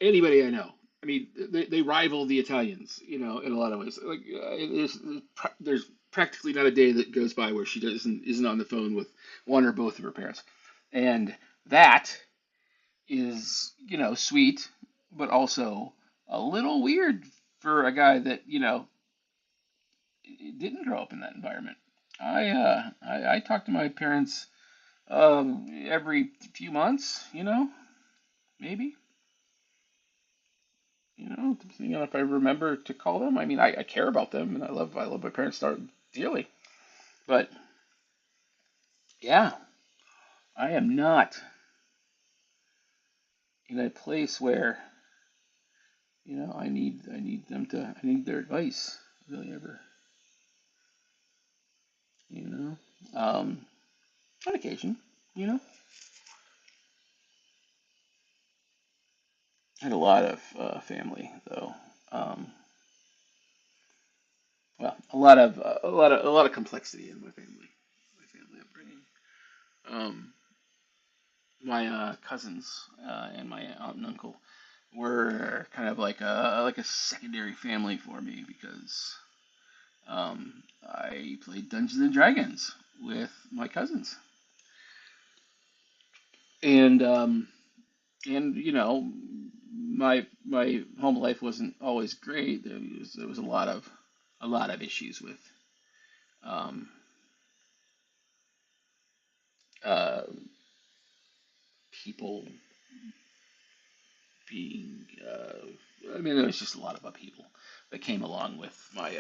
anybody I know. I mean, they rival the Italians, in a lot of ways. Like, there's practically not a day that goes by where she isn't on the phone with one or both of her parents, and that is, sweet, but also a little weird for a guy that, didn't grow up in that environment. I talk to my parents every few months, maybe, depending on if I remember to call them. I mean, I care about them and I love my parents dearly, but yeah, I am not in a place where I need their advice really ever, you know. On occasion, you know. I had a lot of family though. Um, well, a lot of complexity in my family upbringing. Um, my cousins and my aunt and uncle were kind of like a secondary family for me because I played Dungeons and Dragons with my cousins, and my home life wasn't always great. There was a lot of issues with um, uh, people being. I mean, there was just a lot of upheaval that came along with my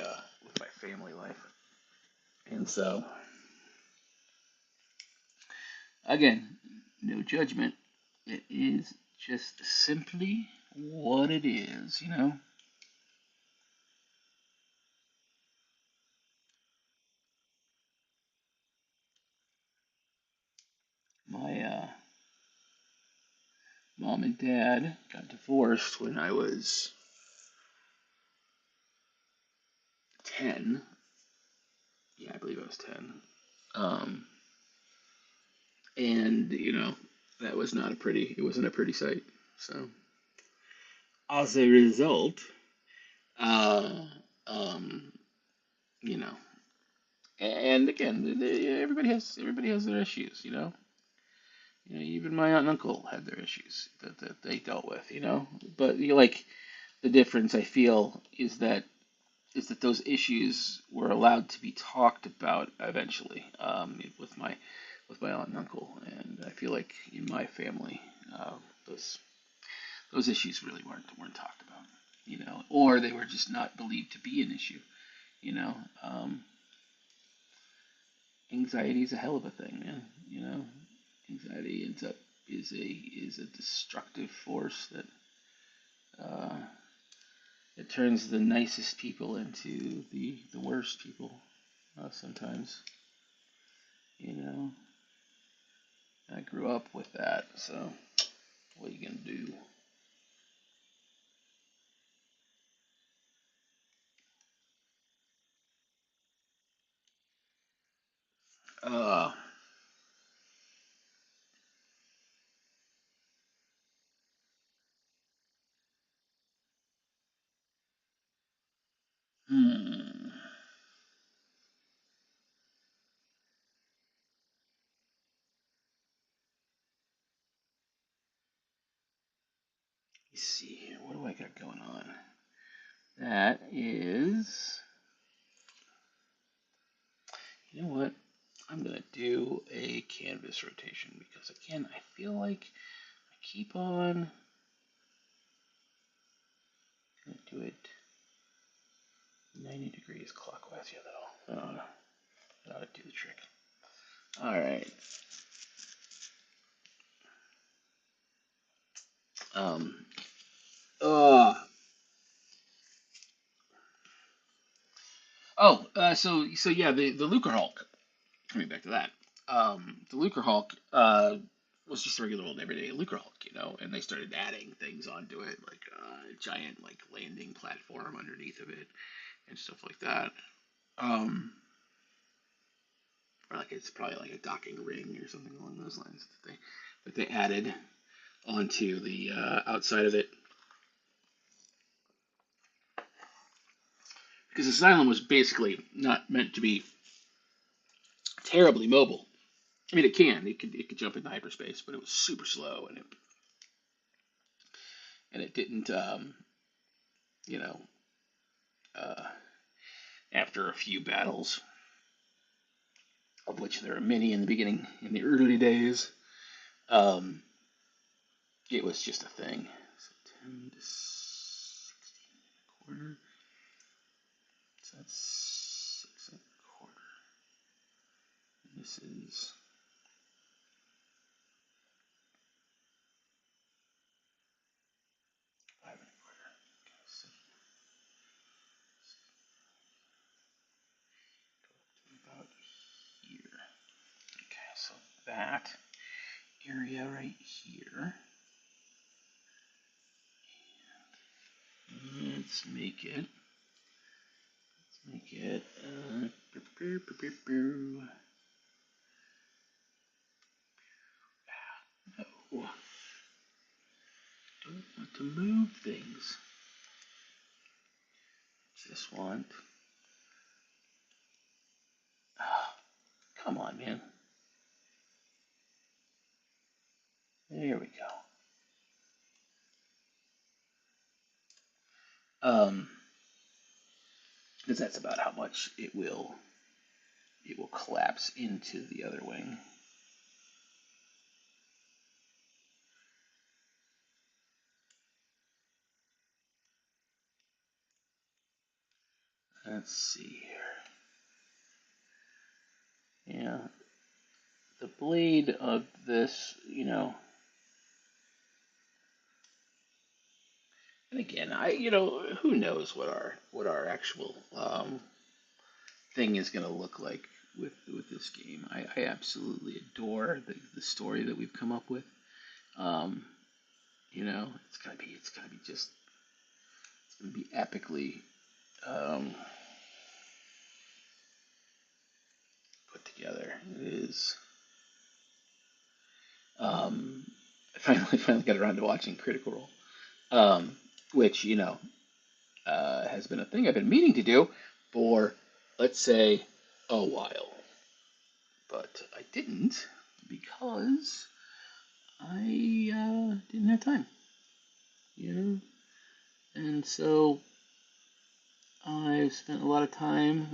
family life, and so again, no judgment. It is just simply what it is. My mom and dad got divorced when I was 10. Yeah, I believe I was 10. Um, and that was not a pretty. It wasn't a pretty sight. So as a result, uh, um, you know, and again, everybody has their issues. Even my aunt and uncle had their issues that they dealt with. But the difference I feel is that those issues were allowed to be talked about eventually with my aunt and uncle, and I feel like in my family, those those issues really weren't talked about, or they were just not believed to be an issue. You know, um, Anxiety is a hell of a thing, man. Anxiety is a destructive force that uh, it turns the nicest people into the worst people sometimes. You know, I grew up with that, so what are you gonna do? Uh, hmm. Let's see here. What do I got going on? That is, you know what? I'm gonna do a canvas rotation because again, I feel like I keep on gonna do it 90 degrees clockwise. Yeah, that ought to do the trick. All right. Um. Uh. So yeah, the Lucre Hulk. Coming back to that. The Lucre Hulk. was just a regular old everyday Lucrehulk, and they started adding things onto it, like a giant like landing platform underneath of it and stuff like that. Um, or like it's probably like a docking ring or something along those lines that they added onto the outside of it. Because Asylum was basically not meant to be terribly mobile. I mean, it could jump into hyperspace, but it was super slow, and it didn't you know uh, after a few battles, of which there are many in the beginning, in the early days, um, it was just a thing. So 10 to 16 and a quarter. So that's 6 and a quarter. And this is 5 and a quarter. Okay, so about here. Okay, so that area right here. Let's make it. No, don't want to move things. Just want. Oh, come on, man. There we go. Because that's about how much it will collapse into the other wing. Let's see here. Yeah, the blade of this, and again, who knows what our actual thing is going to look like with this game. I absolutely adore the story that we've come up with. Um, it's gonna be epically um, put together. It is. I finally got around to watching Critical Role, which has been a thing I've been meaning to do for, let's say, a while, but I didn't because I didn't have time, you know, and so I've spent a lot of time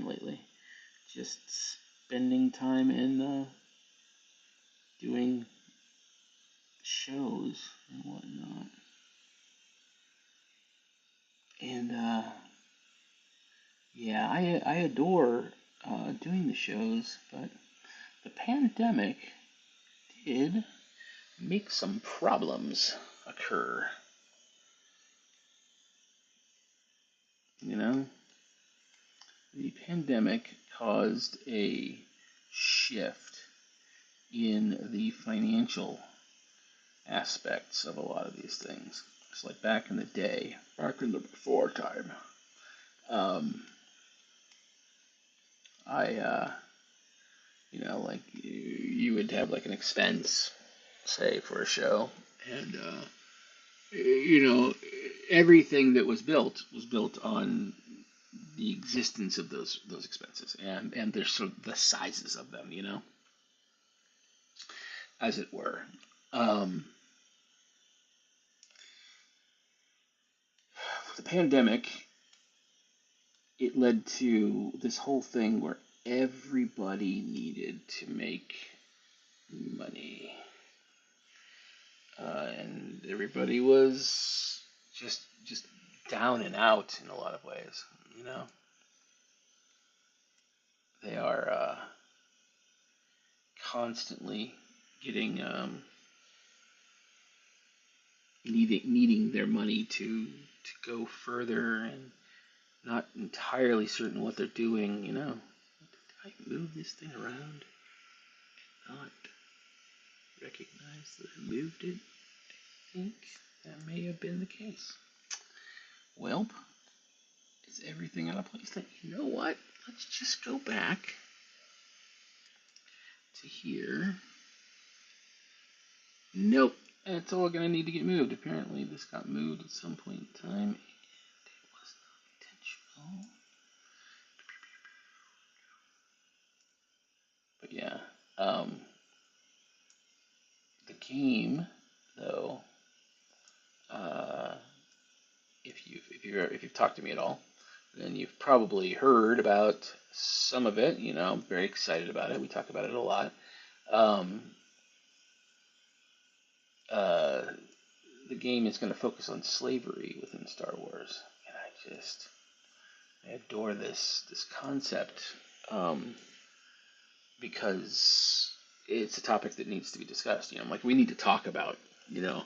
lately, just spending time in doing shows and whatnot. And yeah, I adore doing the shows, but the pandemic did make some problems occur. You know, the pandemic caused a shift in the financial aspects of a lot of these things. It's like back in the day, back in the before time. Um, I, like you would have like an expense, say, for a show, and you know, everything that was built on the existence of those expenses, and there's sort of the sizes of them, as it were. Um, the pandemic, it led to this whole thing where everybody needed to make money, and everybody was just down and out in a lot of ways. You know, they are constantly getting needing their money to go further, and not entirely certain what they're doing. Did I move this thing around? Not. recognize that I moved it. I think that may have been the case. Well, is everything out of place? Then you know what? Let's just go back to here. Nope, it's all going to need to get moved. Apparently, this got moved at some point in time, and it was not intentional. But yeah, the game, though, uh, if you've talked to me at all, then you've probably heard about some of it. You know, I'm very excited about it. We talk about it a lot. Um, uh, the game is going to focus on slavery within Star Wars, and I adore this concept, um, because it's a topic that needs to be discussed. You know, like we need to talk about, you know,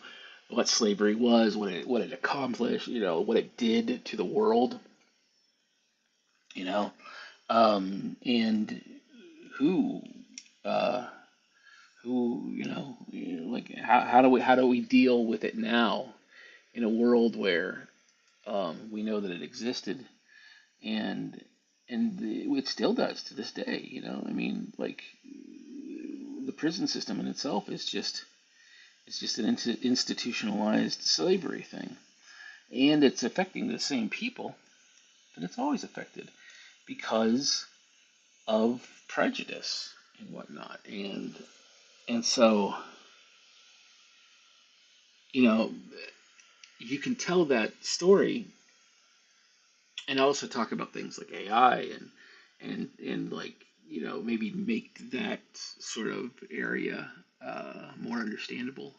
what slavery was, what it accomplished, you know, what it did to the world, you know, and who uh, you know, like how do we deal with it now in a world where we know that it existed, and it still does to this day. You know, I mean, like the prison system in itself is just it's just an institutionalized slavery thing, and it's affecting the same people that it's always affected because of prejudice and whatnot, and so you know you can tell that story and also talk about things like AI and like you know maybe make that sort of area more understandable.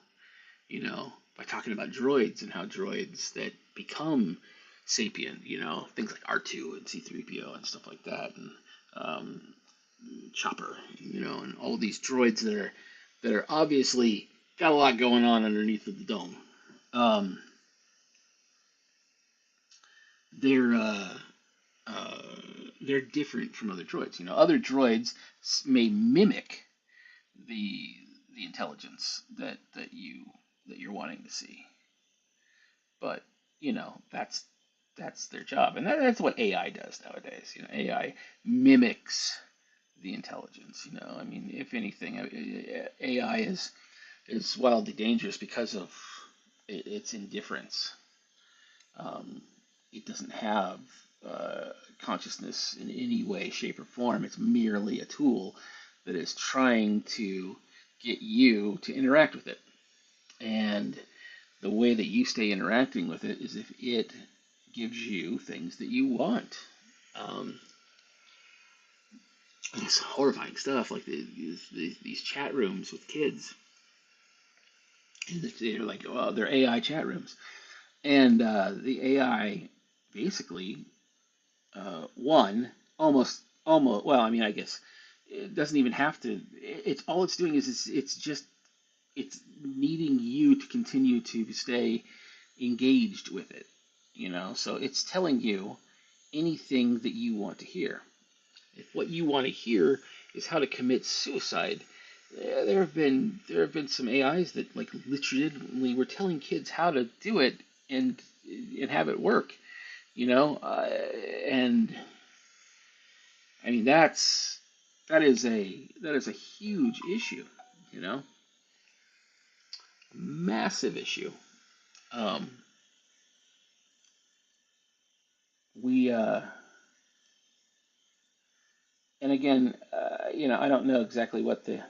You know, by talking about droids and how droids that become sapient, you know, things like R2 and C3PO and stuff like that, and um, Chopper, you know, and all these droids that are obviously got a lot going on underneath of the dome. Um, they're uh, they're different from other droids. You know, other droids may mimic the the intelligence that you're wanting to see, but you know that's their job, and that's what AI does nowadays. You know, AI mimics the intelligence. You know, I mean, if anything, AI is wildly dangerous because of its indifference. Um, it doesn't have uh, consciousness in any way, shape, or form. It's merely a tool that is trying to get you to interact with it. And the way that you stay interacting with it is if it gives you things that you want. Um, it's horrifying stuff, like these chat rooms with kids. And they're like, well, they're AI chat rooms. And the AI basically one almost well, I mean, I guess it doesn't even have to. It's all it's doing is it's just it's needing you to continue to stay engaged with it. You know, so it's telling you anything that you want to hear. If what you want to hear is how to commit suicide, there have been some AIs that like literally were telling kids how to do it and and have it work. You know, and I mean that is a huge issue, you know, massive issue. Um, we and again, you know, I don't know exactly what the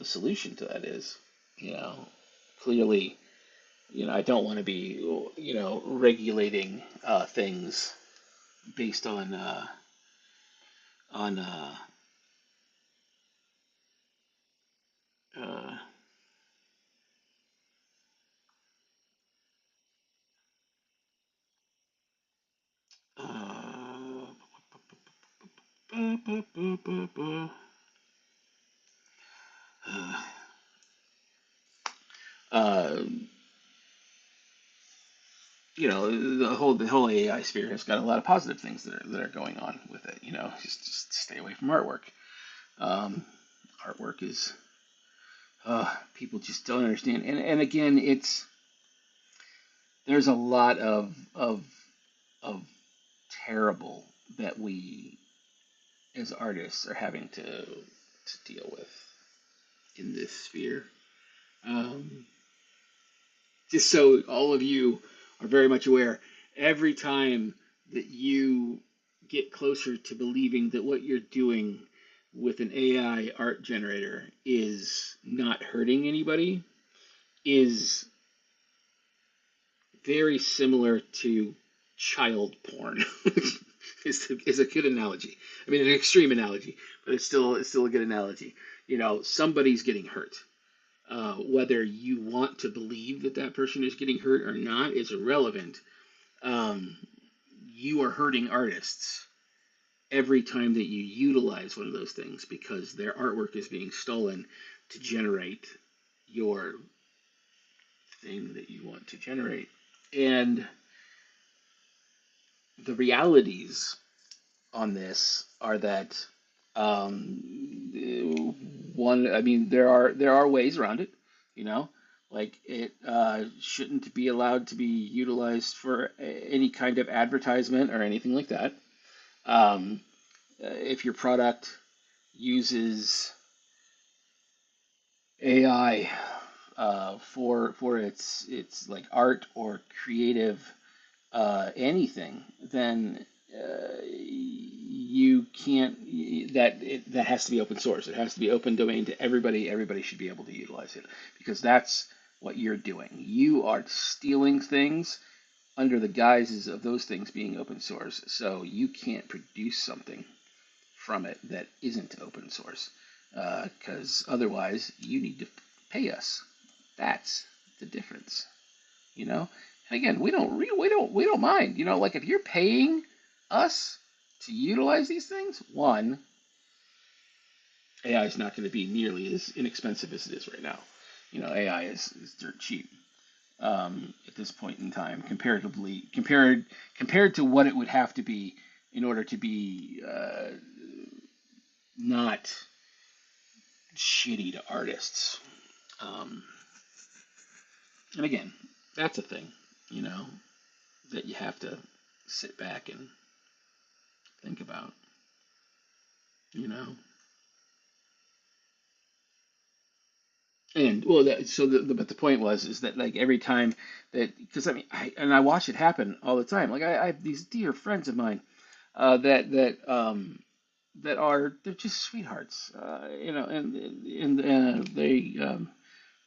solution to that is. You know, clearly, you know, I don't want to be you know regulating things based on uh, uh, uh, you know, the whole AI sphere has got a lot of positive things that are going on with it. You know, just stay away from artwork. Um, artwork is people just don't understand. And again, there's a lot of terrible that we as artists are having to deal with in this sphere. Um, just so all of you are very much aware, every time that you get closer to believing that what you're doing with an AI art generator is not hurting anybody is very similar to child porn. is a good analogy. I mean, an extreme analogy, but it's still a good analogy. Somebody's getting hurt. Whether you want to believe that that person is getting hurt or not is irrelevant. Um, you are hurting artists every time that you utilize one of those things because their artwork is being stolen to generate your thing that you want to generate. And the realities on this are that I mean, there are ways around it, you know, like it shouldn't be allowed to be utilized for any kind of advertisement or anything like that. Um, if your product uses AI for its like art or creative anything, then you can't. That has to be open source. It has to be open domain to everybody. Everybody should be able to utilize it because that's what you're doing. You are stealing things under the guises of those things being open source. So you can't produce something from it that isn't open source because otherwise you need to pay us. That's the difference, you know. And again, we don't mind, like if you're paying us to utilize these things, one, AI is not going to be nearly as inexpensive as it is right now. AI is dirt cheap at this point in time, comparatively compared to what it would have to be in order to be not shitty to artists. Um, and again, that's a thing, you know, that you have to sit back and think about, you know. And well, but the point was is that like every time that because I mean I watch it happen all the time. Like I have these dear friends of mine they're just sweethearts, and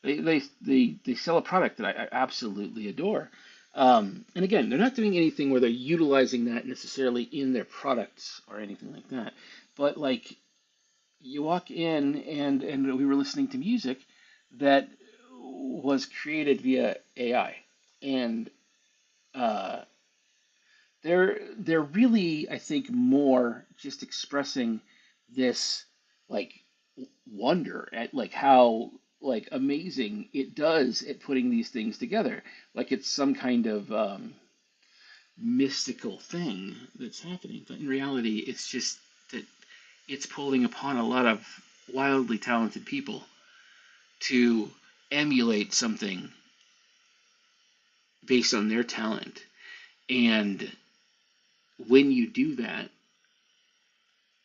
they sell a product that I absolutely adore. And again, they're not doing anything where they're utilizing that necessarily in their products or anything like that. But like you walk in and we were listening to music that was created via AI, and uh, they're really, I think, more just expressing this like wonder at like how like amazing it does at putting these things together, like it's some kind of mystical thing that's happening. But in reality, it's just that it's pulling upon a lot of wildly talented people to emulate something based on their talent. And when you do that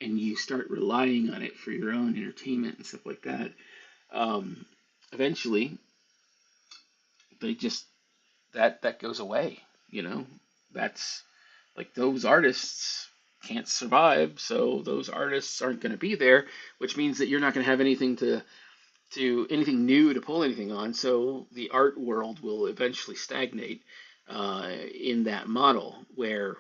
and you start relying on it for your own entertainment and stuff like that, um, eventually they just that goes away. You know, that's like those artists can't survive, so those artists aren't going to be there, which means that you're not going to have anything to anything new to pull anything on. So the art world will eventually stagnate in that model where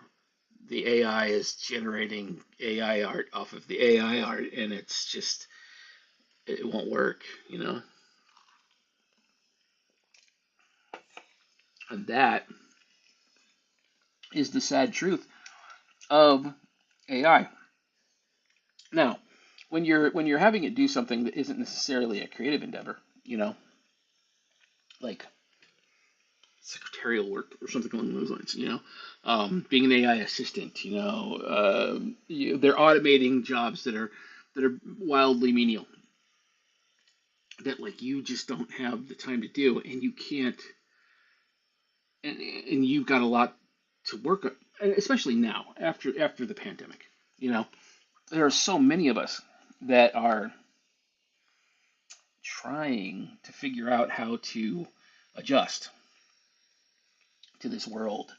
the AI is generating AI art off of the AI art, and it's just it won't work, you know. And that is the sad truth of AI. Now, when you're having it do something that isn't necessarily a creative endeavor, like secretarial work or something along those lines, being an AI assistant, they're automating jobs that are wildly menial, that like you just don't have the time to do, and you can't, and you've got a lot to work on, especially now after the pandemic. You know, there are so many of us that are trying to figure out how to adjust to this world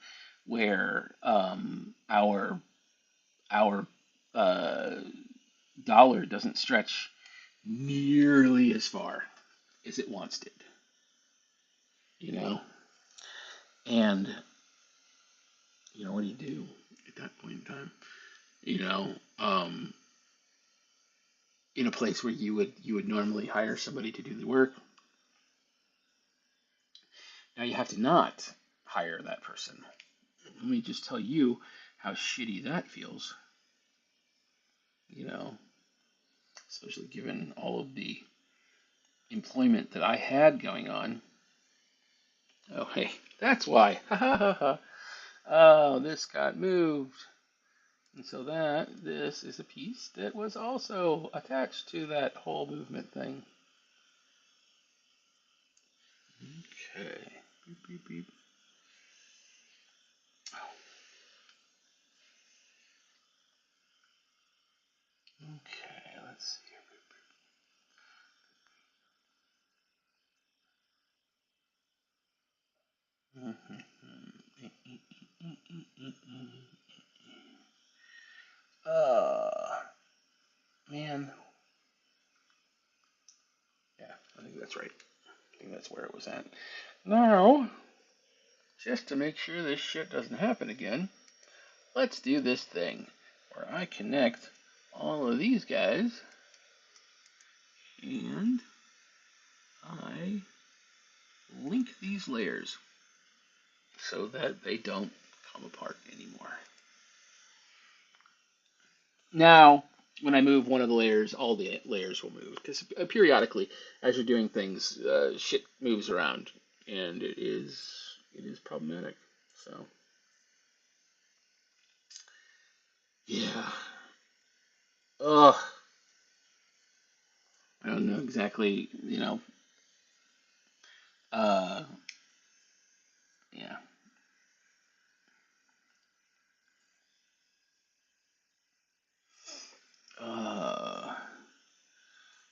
where our uh, dollar doesn't stretch nearly as far as it once did. You know, and what do you do at that point in time? You know, um, in a place where you would normally hire somebody to do the work, now you have to not hire that person. Let me just tell you how shitty that feels. You know, especially given all of the employment that I had going on. Oh, hey, that's why. Ha ha ha ha. Oh, this got moved. And so this is a piece that was also attached to that whole movement thing. Okay. Beep, beep, beep. Okay, let's see here. Uh, man. Yeah, I think that's right. I think that's where it was at. Now, just to make sure this shit doesn't happen again, let's do this thing where I connect all of these guys and I link these layers so that they don't come apart anymore. Now, when I move one of the layers, all the layers will move because periodically, as you're doing things, shit moves around, and it is problematic. So yeah, ugh, I don't know exactly, uh, yeah,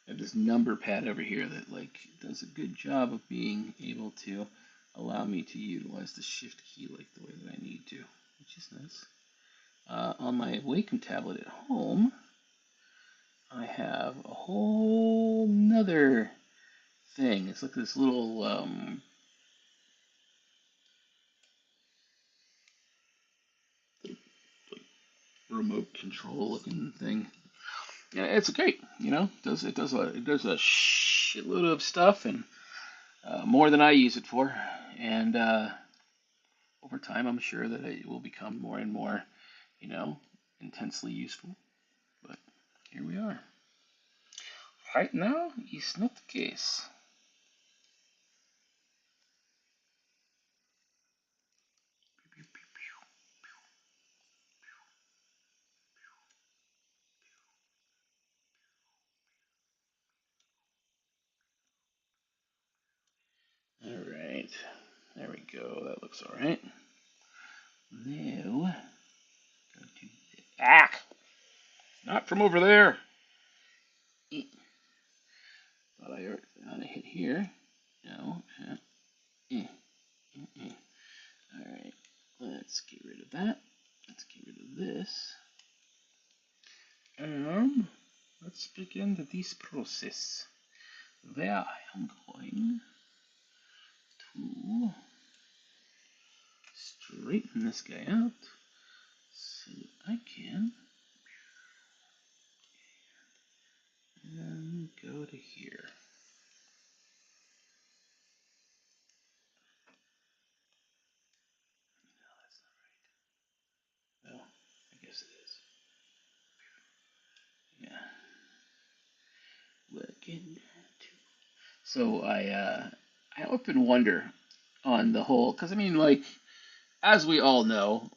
I have this number pad over here that like does a good job of being able to allow me to utilize the shift key like the way that I need to, which is nice. On my Wacom tablet at home, I have a whole nother thing. It's like this little like remote control looking thing. Yeah, it's great. It does a shitload of stuff and more than I use it for. And over time, I'm sure that it will become more and more, you know, intensely useful. But here we are. Right now, it's not the case. All right. There we go. That looks all right. Now, go to not from over there. Thought I ought to hit here. No. All right. Let's get rid of that. Let's get rid of this. And let's begin this process. There I am going to straighten this guy out so that I can and go to here. No, that's not right. Well, I guess it is. Yeah. Looking to. So I often wonder on the whole, because I mean, like, as we all know,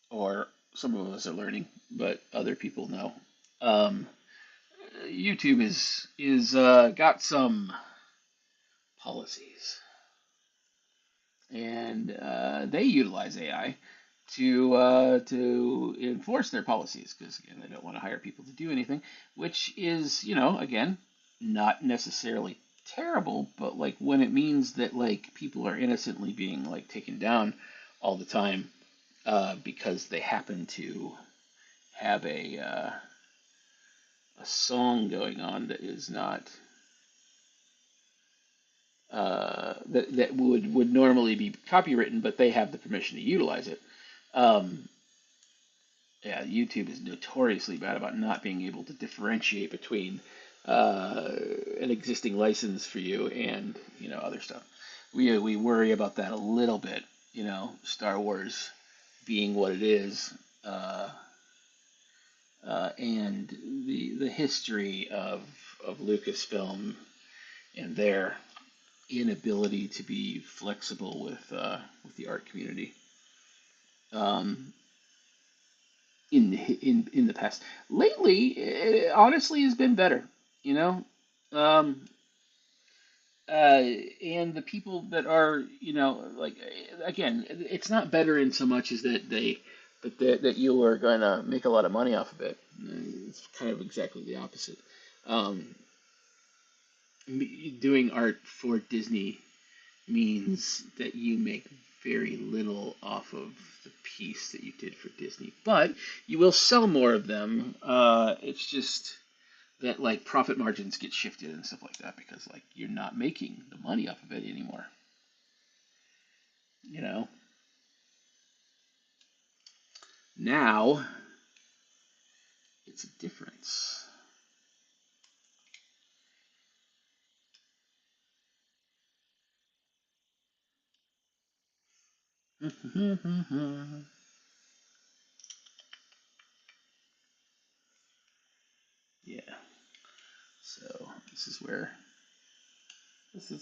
or some of us are learning, but other people know. Um, YouTube is got some policies, and they utilize AI to enforce their policies because again they don't want to hire people to do anything, which is again not necessarily terrible, but like when it means that like people are innocently being like taken down all the time because they happen to have a song going on that is not that would normally be copywritten, but they have the permission to utilize it. Um, yeah, YouTube is notoriously bad about not being able to differentiate between uh, an existing license for you and other stuff. We worry about that a little bit. Star Wars being what it is, uh, and the history of Lucasfilm and their inability to be flexible with the art community. Um, in the past. Lately, it honestly has been better, you know. Um, and the people that are, like again, it's not better in so much as that you are going to make a lot of money off of it. It's kind of exactly the opposite. Um, Doing art for Disney means that you make very little off of the piece that you did for Disney, but you will sell more of them. It's just that like profit margins get shifted and stuff like that because like you're not making the money off of it anymore. You know, now it's a difference. Yeah. So this is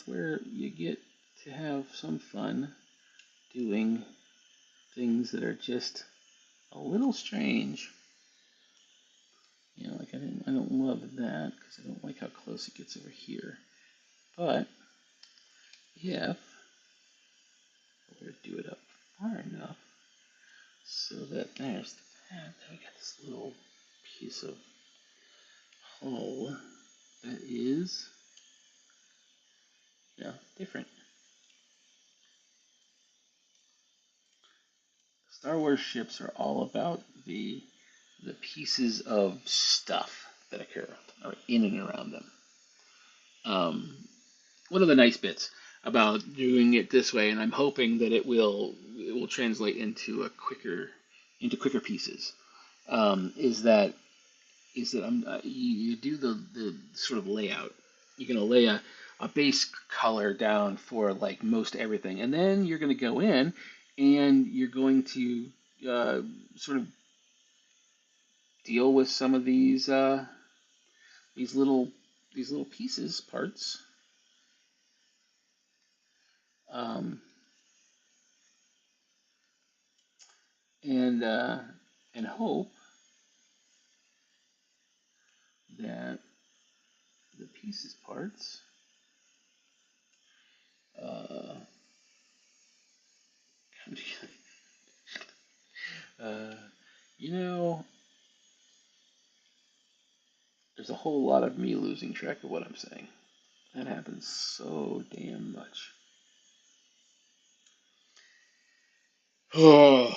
where you get to have some fun doing things that are just a little strange. Like I don't love that because I don't like how close it gets over here. But if I were to do it up far enough so that there's that, then we got this little piece of hull that is, different. Star Wars ships are all about the pieces of stuff that occur in and around them. Um, One of the nice bits about doing it this way, and I'm hoping that it will translate into quicker pieces, is that you do the sort of layout. You're gonna lay a base color down for like most everything, and then you're gonna go in and you're going to sort of deal with some of these little these little pieces parts. Um, and and hope that the pieces parts, uh, uh, you know, there's a whole lot of me losing track of what I'm saying. That happens so damn much. Oh.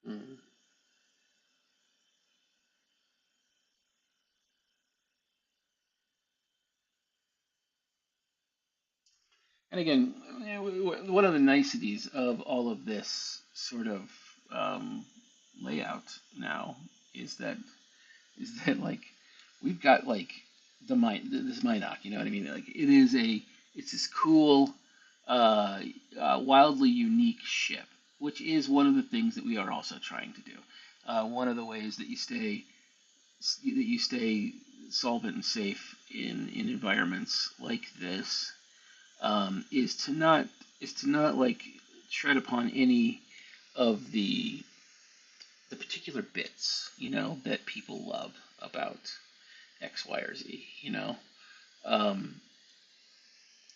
Mm. And again, one of the niceties of all of this sort of um, layout now is that like we've got like this Mynoch, you know what I mean? Like it's this cool, uh, wildly unique ship, which is one of the things that we are also trying to do. One of the ways that you stay solvent and safe in environments like this is to not like tread upon any of the particular bits, that people love about X, Y, or Z. Um,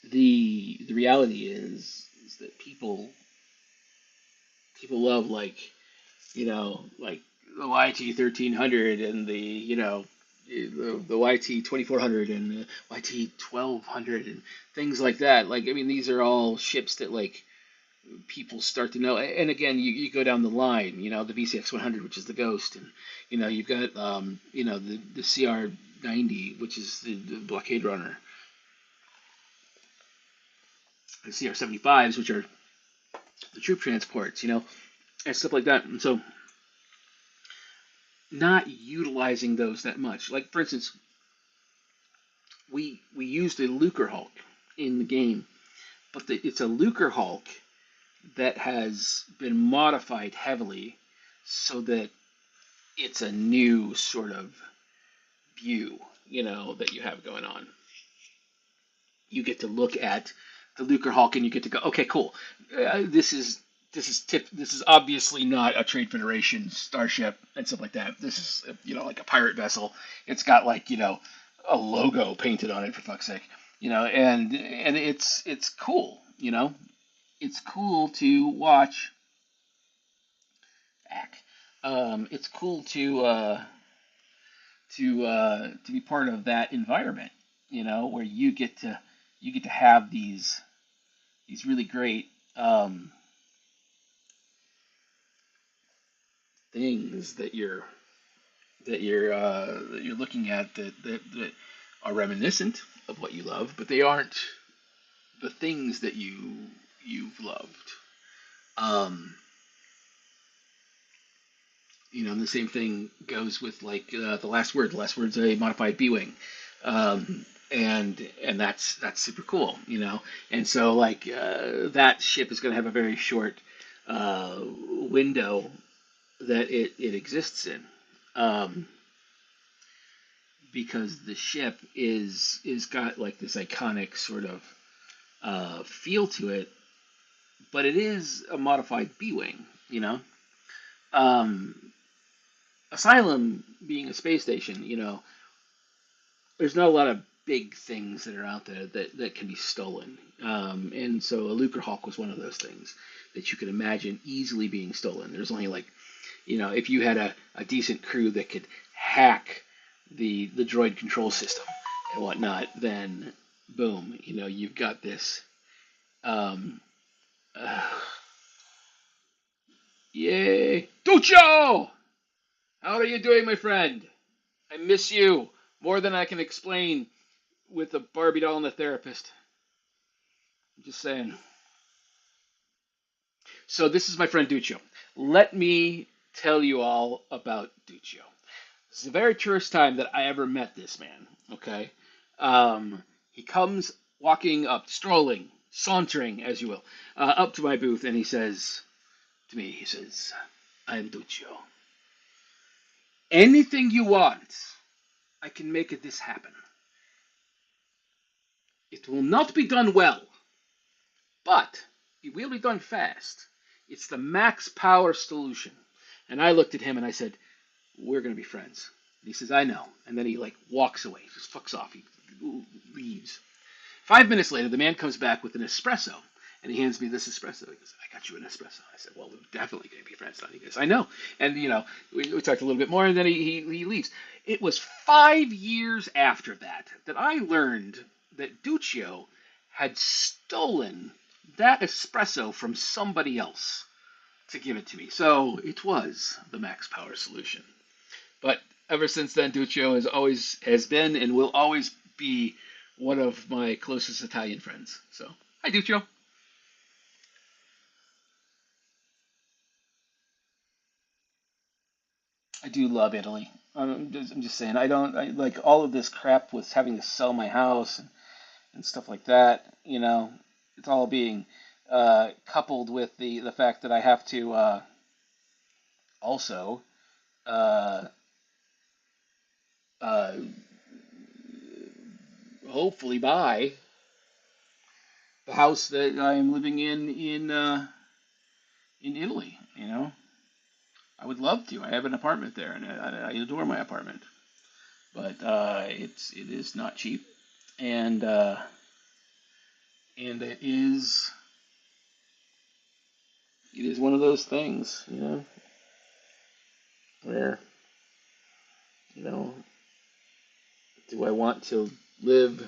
the reality is that people love, like the YT 1300 and the YT 2400 and the YT 1200 and things like that. Like, I mean, these are all ships that, like, people start to know. And again, you go down the line, the VCX 100, which is the Ghost, and you've got the CR 90, which is the blockade runner, the CR 75s, which are the troop transports, and stuff like that. And so, not utilizing those that much. Like, for instance, we used a Lucre Hulk in the game, but it's a Lucre Hulk that has been modified heavily so that it's a new sort of view, that you have going on. You get to look at the Lucre Hulk and you get to go, okay, cool. This is obviously not a Trade Federation starship and stuff like that. This is like a pirate vessel. It's got, like, a logo painted on it, for fuck's sake. And it's cool. It's cool to watch. It's cool to be part of that environment. Where you get to have these really great things that you're looking at that are reminiscent of what you love, but they aren't the things that you've loved. Um, and the same thing goes with, like, the last word. The last word's a modified B-wing, and that's super cool. And so, like, that ship is going to have a very short window that it exists in. Um, because the ship is got, like, this iconic sort of feel to it, but it is a modified B-wing. Um, Asylum being a space station, there's not a lot of big things that are out there that can be stolen. And so a Lucre Hawk was one of those things that you could imagine easily being stolen. There's only, like, if you had a decent crew that could hack the droid control system and whatnot, then boom, you've got this. Um, uh, Yay, Ducho! How are you doing, my friend? I miss you more than I can explain with the Barbie doll and the therapist. I'm just saying. So this is my friend Duccio. Let me tell you all about Duccio. This is the very first time that I ever met this man. Okay, he comes walking up, strolling, sauntering, as you will, up to my booth, and he says to me, "I am Duccio. Anything you want, I can make this happen. It will not be done well, but it will be done fast. It's the max power solution." And I looked at him and I said, "We're going to be friends." And he says, "I know." And then he, like, walks away. He just fucks off. He leaves. 5 minutes later, the man comes back with an espresso. And he hands me this espresso. He goes, "I got you an espresso." I said, "Well, we're definitely going to be friends now." He goes, "I know." And, we talked a little bit more, and then he leaves. It was 5 years after that I learned that Duccio had stolen that espresso from somebody else to give it to me. So it was the max power solution. But ever since then, Duccio has been and will always be one of my closest Italian friends. So, hi, Duccio. I do love Italy. I'm just saying, I like all of this crap with having to sell my house and stuff like that. It's all being coupled with the fact that I have to also uh, uh, hopefully buy the house that I am living in Italy. I would love to. I have an apartment there, and I adore my apartment, but it is not cheap, and it is one of those things, where you know do I want to live?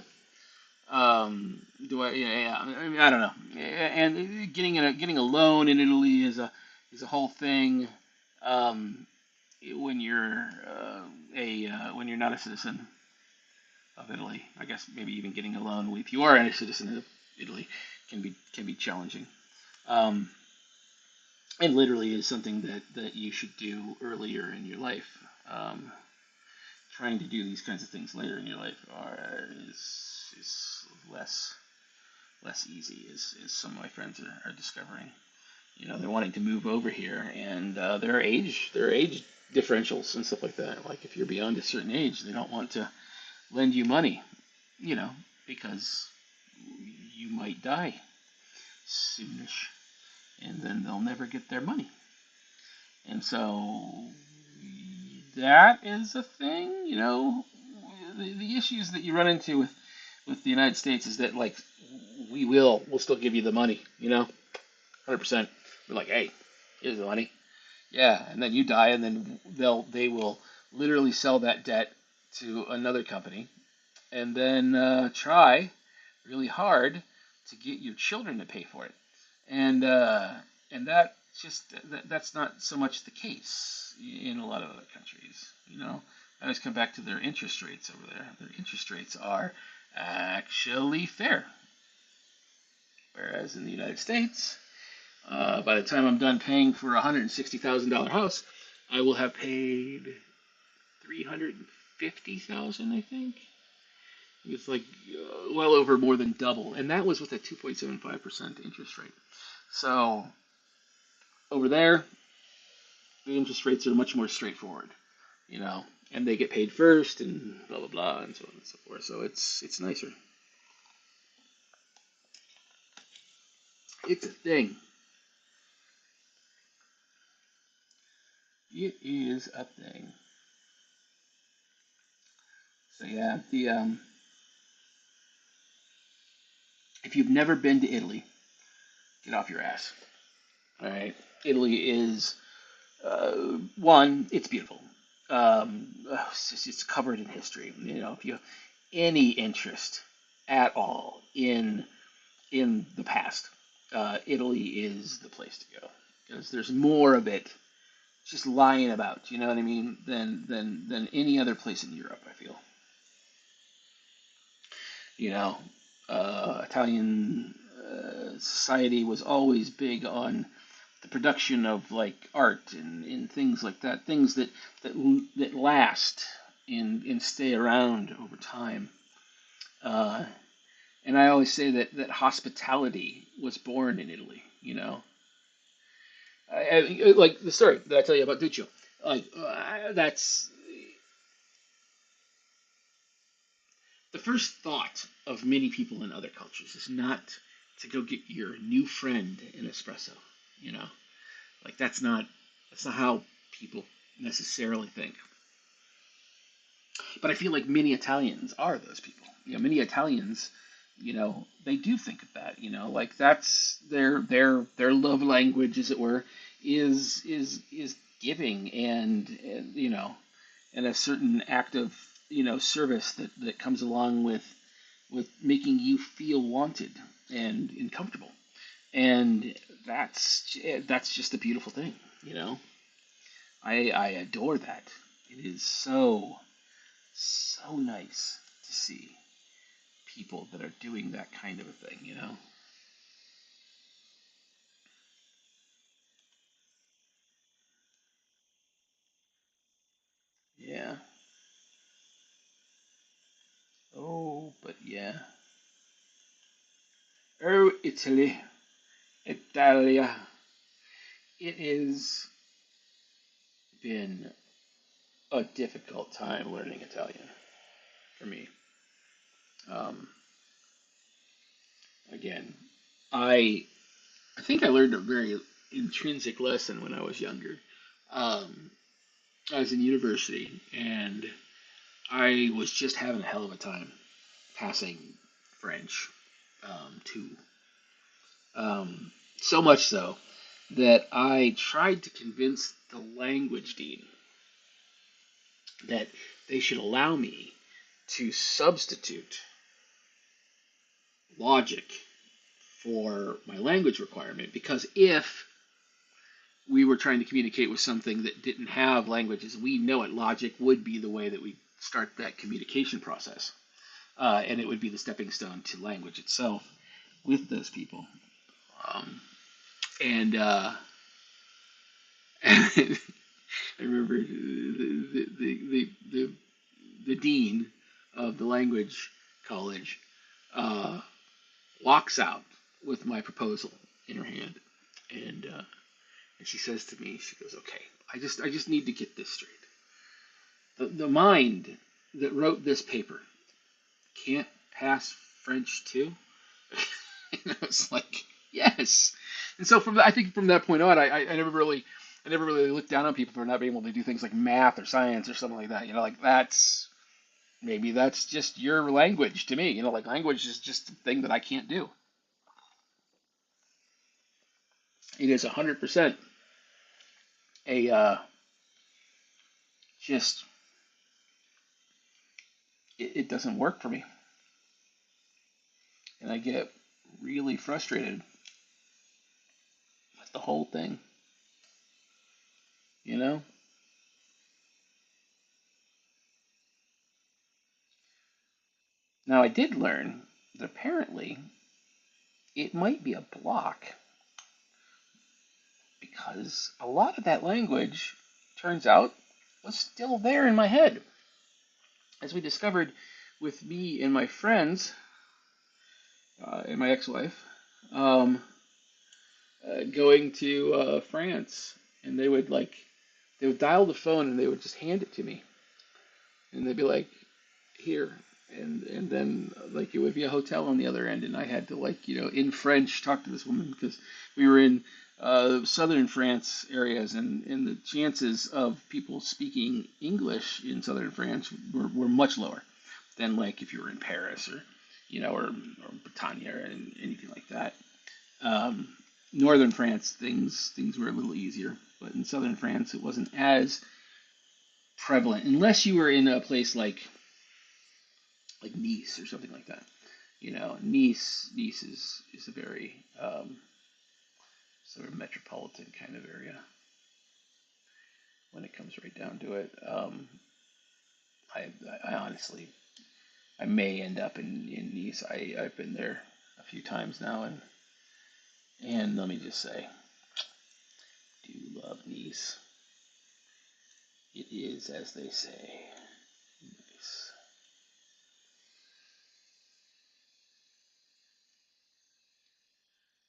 Do I? Yeah, I mean, I don't know. And getting a loan in Italy is a whole thing. Um, when you're when you're not a citizen of Italy, I guess maybe even getting a loan if you are a citizen of Italy can be challenging. Um, and literally is something that you should do earlier in your life. Um, Trying to do these kinds of things later in your life is less easy, as some of my friends are discovering. They're wanting to move over here, and there are age differentials and stuff like that. Like if you're beyond a certain age, they don't want to lend you money, you know, because you might die soonish, and then they'll never get their money. And so that is a thing, the issues that you run into with the United States is that like we'll still give you the money, 100%. We're like, hey, here's the money. Yeah, and then you die, and then they will literally sell that debt to another company, and then try really hard to get your children to pay for it, and that's not so much the case in a lot of other countries. I just come back to their interest rates over there. Their interest rates are actually fair, whereas in the United States, by the time I'm done paying for a $160,000 house, I will have paid 350,000, I think. It's like well over more than double, and that was with a 2.75% interest rate. So over there, the interest rates are much more straightforward, and they get paid first, and blah blah blah, and so on and so forth. So it's nicer. It's a thing. It is a thing. So yeah, the if you've never been to Italy, get off your ass. All right, Italy is one. It's beautiful. It's covered in history. If you have any interest at all in the past, Italy is the place to go because there's more of it just lying about. You know what I mean? Than any other place in Europe. I feel. You know, Italian society was always big on the production of like art and things like that, things that last and stay around over time. Uh, and I always say that hospitality was born in Italy. Like the story that I tell you about Duccio. Like that's the first thought of many people in other cultures is not to go get your new friend an espresso. You know, like that's not how people necessarily think. But I feel like many Italians are those people. Many Italians, they do think of that. Like that's their love language, as it were, is giving and a certain act of service that comes along with making you feel wanted and comfortable. And that's just a beautiful thing. You know, I adore that. It is so nice to see people that are doing that kind of a thing. Yeah. Oh, but yeah. Oh, Italy, Italia. It has been a difficult time learning Italian for me. Um, Again, I I think I learned a very intrinsic lesson when I was younger. Um, I was in university, and I was just having a hell of a time passing French too. So much so that I tried to convince the language dean that they should allow me to substitute logic for my language requirement, because if we were trying to communicate with something that didn't have languages, we know it, logic would be the way that we start that communication process. And it would be the stepping stone to language itself with those people. Um, and I remember the dean of the language college uh, walks out with my proposal in her hand, and and she says to me, she goes, "Okay, I just need to get this straight. The mind that wrote this paper can't pass French too." And I was like, "Yes." And so I think from that point on, I never really looked down on people for not being able to do things like math or science or something like that. Like maybe that's just your language to me. Like language is just a thing that I can't do. It is 100% a just it doesn't work for me, and I get really frustrated with the whole thing. You know. Now I did learn that apparently it might be a block because a lot of that language turns out was still there in my head. As we discovered with me and my friends and my ex-wife, um, going to France, and they would dial the phone and they would just hand it to me, and they'd be like, "Here," and then like it would be a hotel on the other end, and I had to in French talk to this woman because we were in southern France areas, and the chances of people speaking English in southern France were much lower than like if you were in Paris or or Bretagne or anything like that. Um, Northern France, things were a little easier, but in southern France, it wasn't as prevalent unless you were in a place like Nice or something like that. Nice is a very sort of metropolitan kind of area when it comes right down to it. I, I honestly, I may end up in Nice. I've been there a few times now, and let me just say, do love Nice. It is, as they say, nice.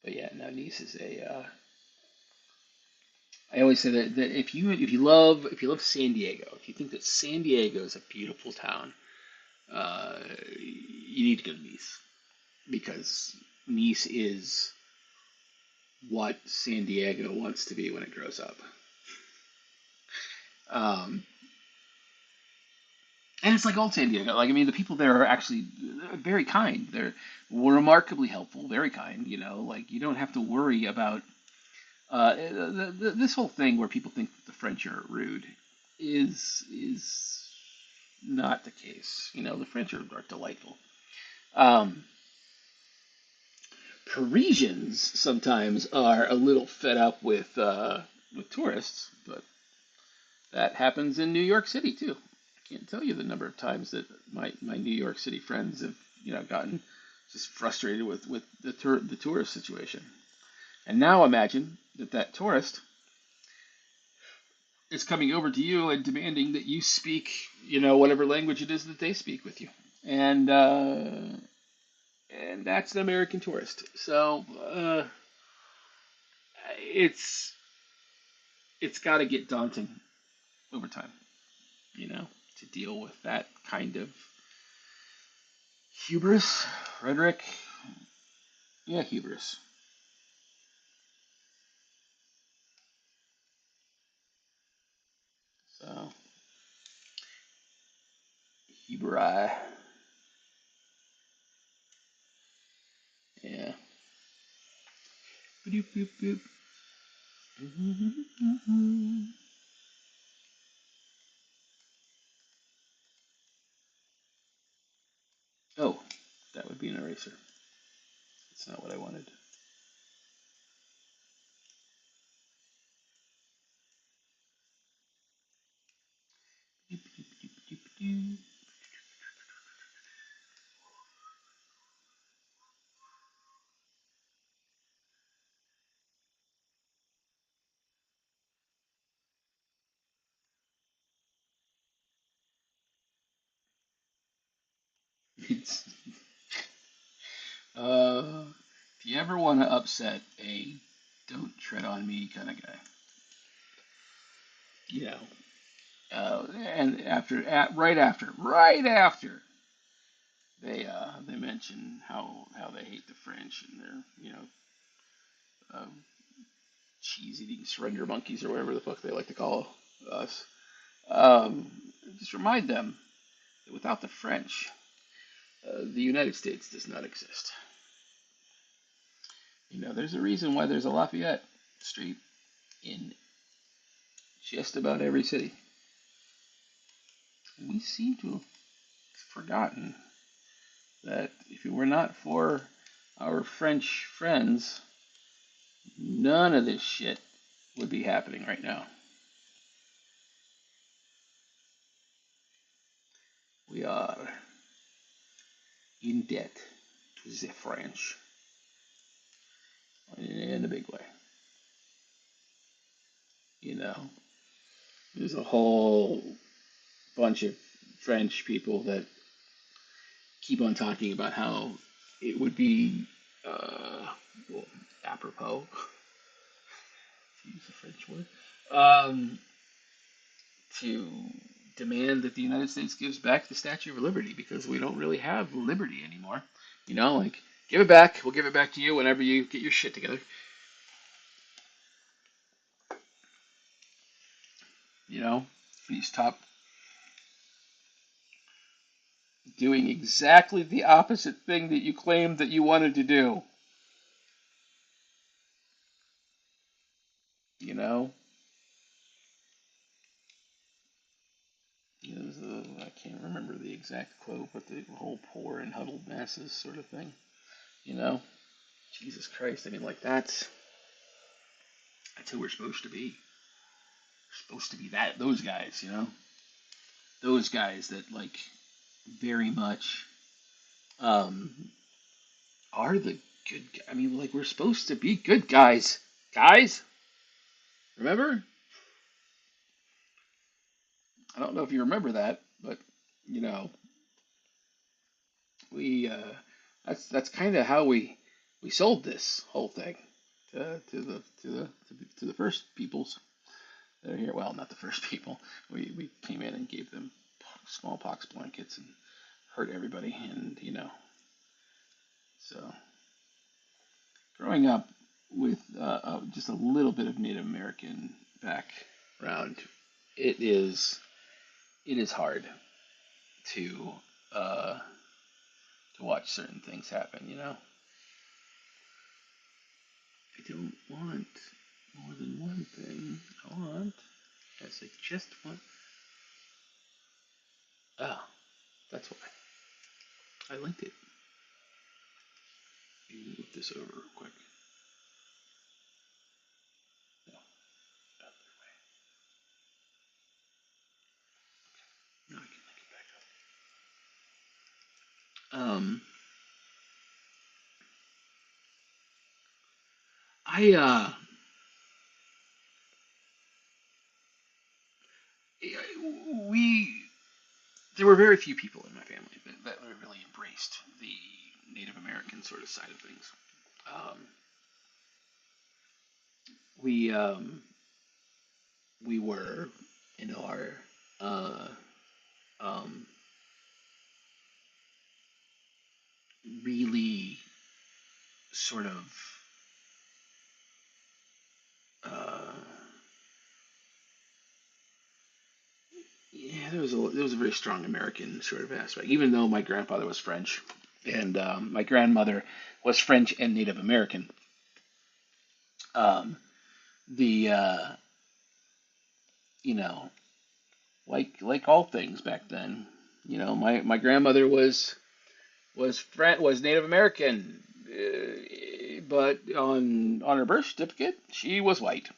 But yeah, now Nice is a. I always say that if you love San Diego, if you think that San Diego is a beautiful town, you need to go to Nice because Nice is what San Diego wants to be when it grows up. Um, and it's like old San Diego. Like I mean, the people there are actually very kind. They're remarkably helpful, very kind. Like you don't have to worry about this whole thing where people think that the French are rude is not the case. The French are delightful. Um, Parisians sometimes are a little fed up with tourists, but that happens in New York City too. I can't tell you the number of times that my New York City friends have gotten just frustrated with the tourist situation. And now imagine that tourist is coming over to you and demanding that you speak whatever language it is that they speak with you, and and that's an American tourist. So it's it's got to get daunting over time, you know, to deal with that kind of hubris, rhetoric. Yeah, hubris. February. Yeah. Boop, boop, boop. Oh, that would be an eraser. That's not what I wanted. It's, uh, if you ever want to upset a don't tread on me kind of guy, you know, and right after they mention how they hate the French and they're uh, cheese eating surrender monkeys or whatever the fuck they like to call us. Um, just remind them that without the French, the United States does not exist. There's a reason why there's a Lafayette Street in just about every city. We seem to have forgotten that if it were not for our French friends, none of this shit would be happening right now. We are in debt to the French in a big way. You know, there's a whole bunch of French people that keep on talking about how it would be well, apropos, to use a French word, to demand that the United States gives back the Statue of Liberty because we don't really have liberty anymore. Like, give it back. We'll give it back to you whenever you get your shit together. Please stop doing exactly the opposite thing that you claimed that you wanted to do. You know, I can't remember the exact quote, but the whole poor and huddled masses sort of thing. You know, Jesus Christ. I mean, like that's who we're supposed to be. We're supposed to be those guys. Those guys that like very much um, are the good. I mean, like we're supposed to be good guys. Guys, remember? I don't know if you remember that, but you know, we that's kind of how we sold this whole thing to the first peoples that are here. Well, not the first people. We came in and gave them smallpox blankets and hurt everybody, and so growing up with just a little bit of Native American background, it is it is hard to uh, to watch certain things happen. I don't want more than one thing. I just want. Oh, that's why I linked it. Let me move this over real quick. No, other way. No, I can link it back up. I we there were very few people in my family that really embraced the Native American sort of side of things. Um, we we were in our uh, um, really sort of uh, yeah, was a very strong American sort of aspect, even though my grandfather was French and my grandmother was French and Native American. Um, the you know, like all things back then, my grandmother was Native American, but on her birth certificate she was white,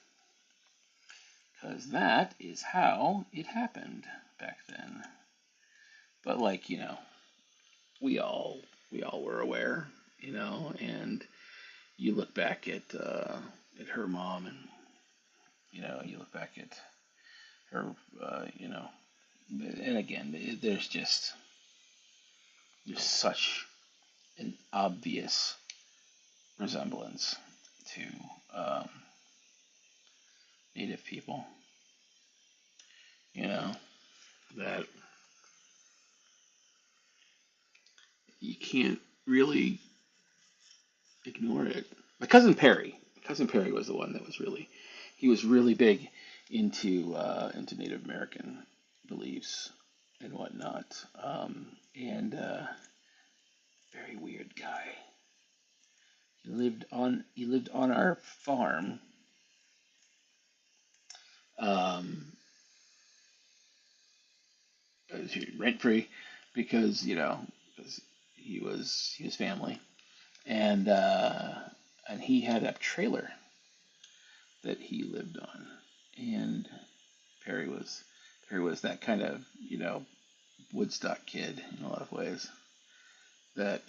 because that is how it happened back then. But like we all we all were aware, and you look back at her mom, and you look back at her, and again, there's such an obvious resemblance to um, Native people, you know, that you can't really ignore it. My cousin Perry was the one that he was really big into Native American beliefs and whatnot, and very weird guy. He lived on our farm, um, rent free, because because he was family, and he had a trailer that he lived on, and Perry was Perry was that kind of Woodstock kid in a lot of ways, that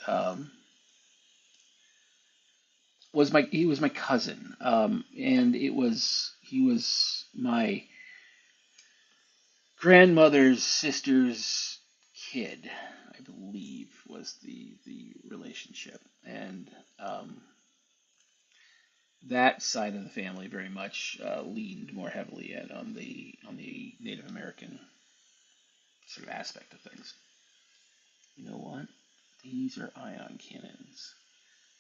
he was my cousin, and he was my grandmother's sister's kid, I believe, was the relationship, and that side of the family very much leaned more heavily on the Native American sort of aspect of things. You know what? These are ion cannons.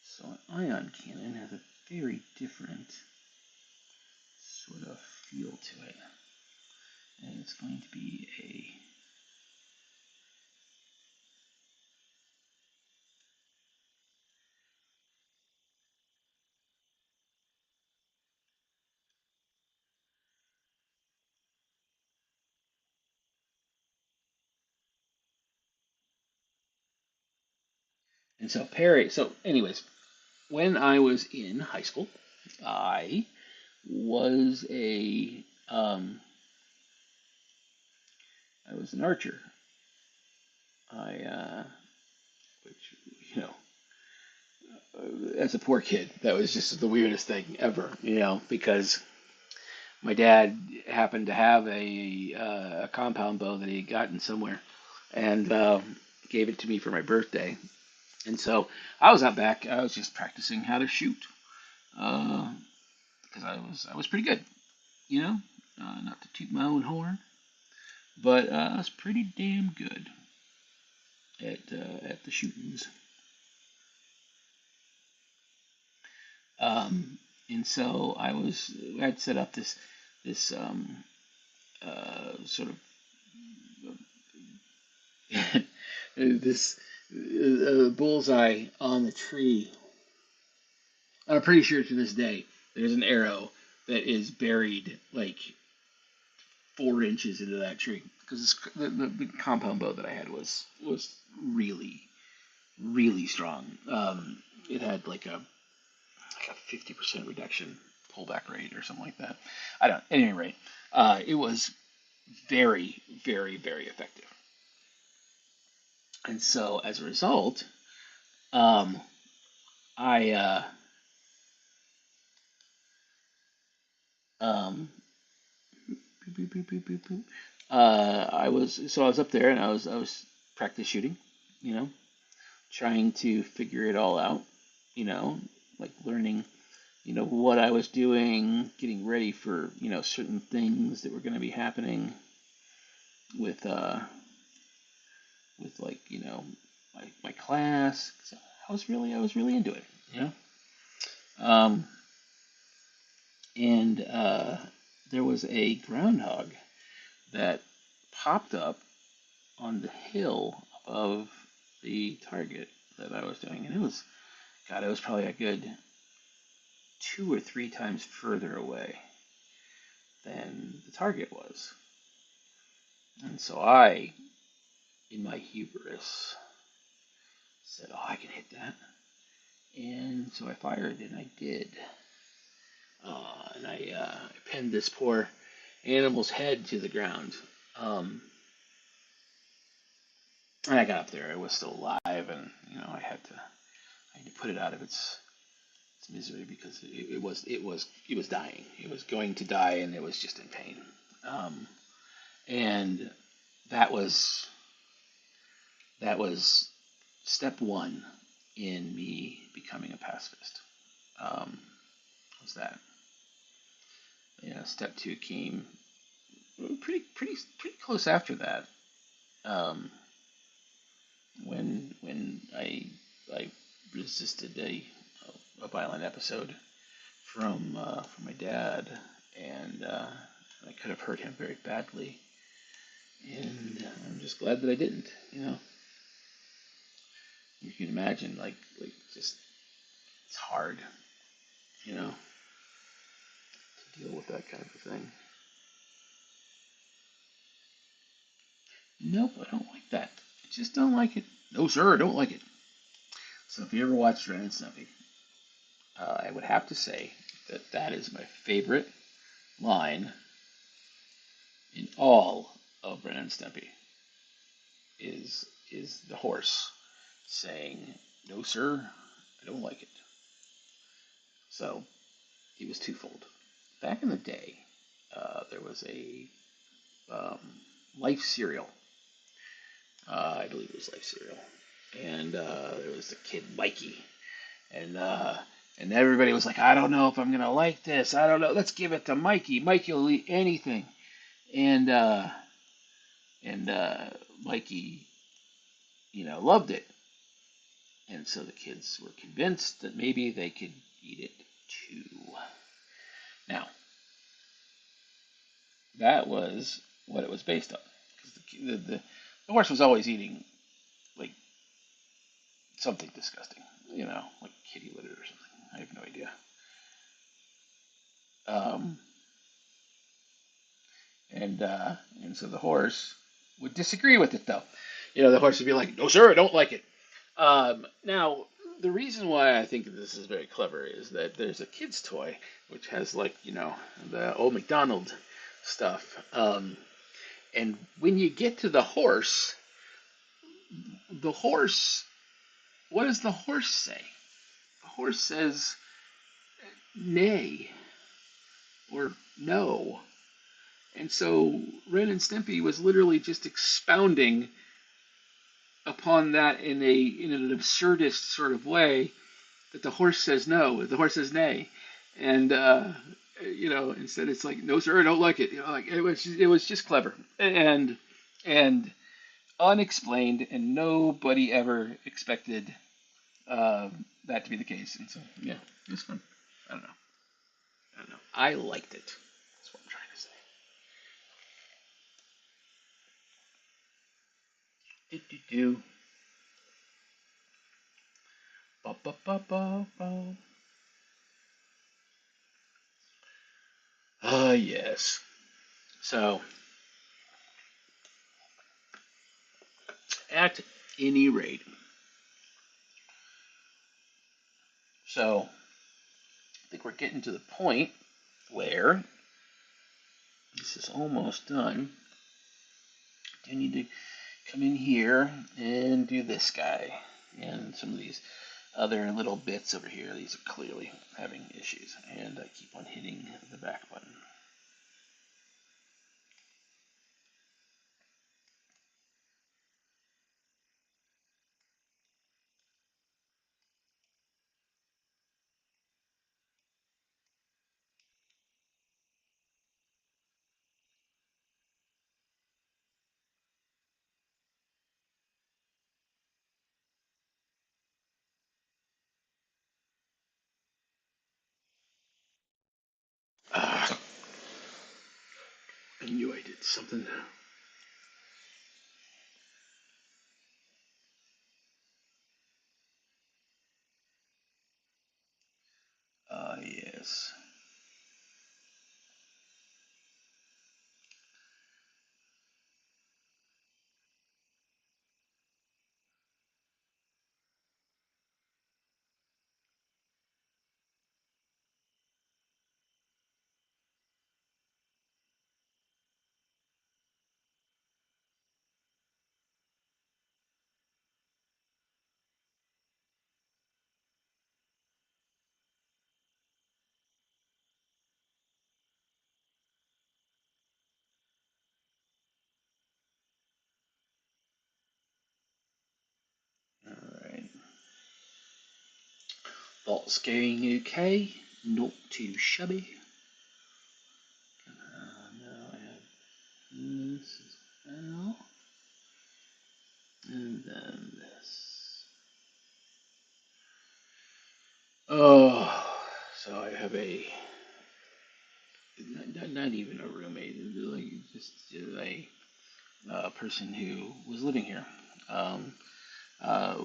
So an ion cannon has a very different sort of feel to it, and it's going to be a and so Perry. So, anyways, when I was in high school, I was a I was an archer. Which as a poor kid, that was just the weirdest thing ever, because my dad happened to have a compound bow that he had gotten somewhere, and gave it to me for my birthday. And so I was out back. I was just practicing how to shoot, because I was pretty good, you know. Not to toot my own horn, but I was pretty damn good at the shootings. Um, and so I'd set up this sort of this bullseye on the tree. I'm pretty sure to this day there's an arrow that is buried like 4 inches into that tree, because the compound bow that I had was really really strong. It had like a 50% reduction pullback rate or something like that. I don't. At any rate, it was very very very effective. And so as a result, um, I um, I was up there, and I was practice shooting, you know, trying to figure it all out, you know, like learning, what I was doing, getting ready for, certain things that were going to be happening with like, my class. So I was really into it, you know. Um, and there was a groundhog that popped up on the hill above the target that I was doing, and it was probably a good 2 or 3 times further away than the target was. And so I, in my hubris, said, "Oh, I can hit that." And so I fired, and I did. And I pinned this poor animal's head to the ground. And I got up there; it was still alive, and I had to put it out of its misery because it was dying. It was going to die, and it was just in pain. Um, and that was that was step one in me becoming a pacifist. Was that step two came pretty close after that. Um, when I resisted a violent episode from my dad, and I could have hurt him very badly, and I'm just glad that I didn't. You can imagine, like just it's hard, you know, to deal with that kind of thing. Nope, I don't like that. I just don't like it. No, sir, I don't like it. So if you ever watched Ren and Stimpy, I would have to say that that is my favorite line in all of Ren and Stimpy is the horse saying, "No, sir, I don't like it." So it was twofold. Back in the day, there was a um, Life cereal. I believe it was Life cereal, and there was the kid Mikey, and everybody was like, "I don't know if I'm gonna like this. I don't know. Let's give it to Mikey. Mikey will eat anything." And Mikey, loved it, and so the kids were convinced that maybe they could eat it too. Now, that was what it was based on, because the horse was always eating like something disgusting, like kitty litter or something. I have no idea. Um, and so the horse would disagree with it, though. The horse would be like, "No, sir, I don't like it." Now, the reason why I think this is very clever is that there's a kid's toy which has the old McDonald stuff. And when you get to the horse, what does the horse say? The horse says nay or no. And so Ren and Stimpy was literally just expounding upon that in an absurdist sort of way, that the horse says no, the horse says nay, and instead it's like, "No, sir, I don't like it." Like it was just clever and unexplained, and nobody ever expected that to be the case. And so yeah, it was fun. I don't know. I don't know. I liked it. That's what I'm trying to say. Do do do. Ba ba ba ba ba. Ah, yes. So, at any rate, so I think we're getting to the point where this is almost done. I do need to come in here and do this guy and some of these other little bits over here. These are clearly having issues, and I keep on hitting the back button. Ah, I knew I did something. this. Alright. Vault scaling UK, not too shabby. Now I have this as well. And then this. Oh, so I have not even a roommate, like just a person who was living here um, uh,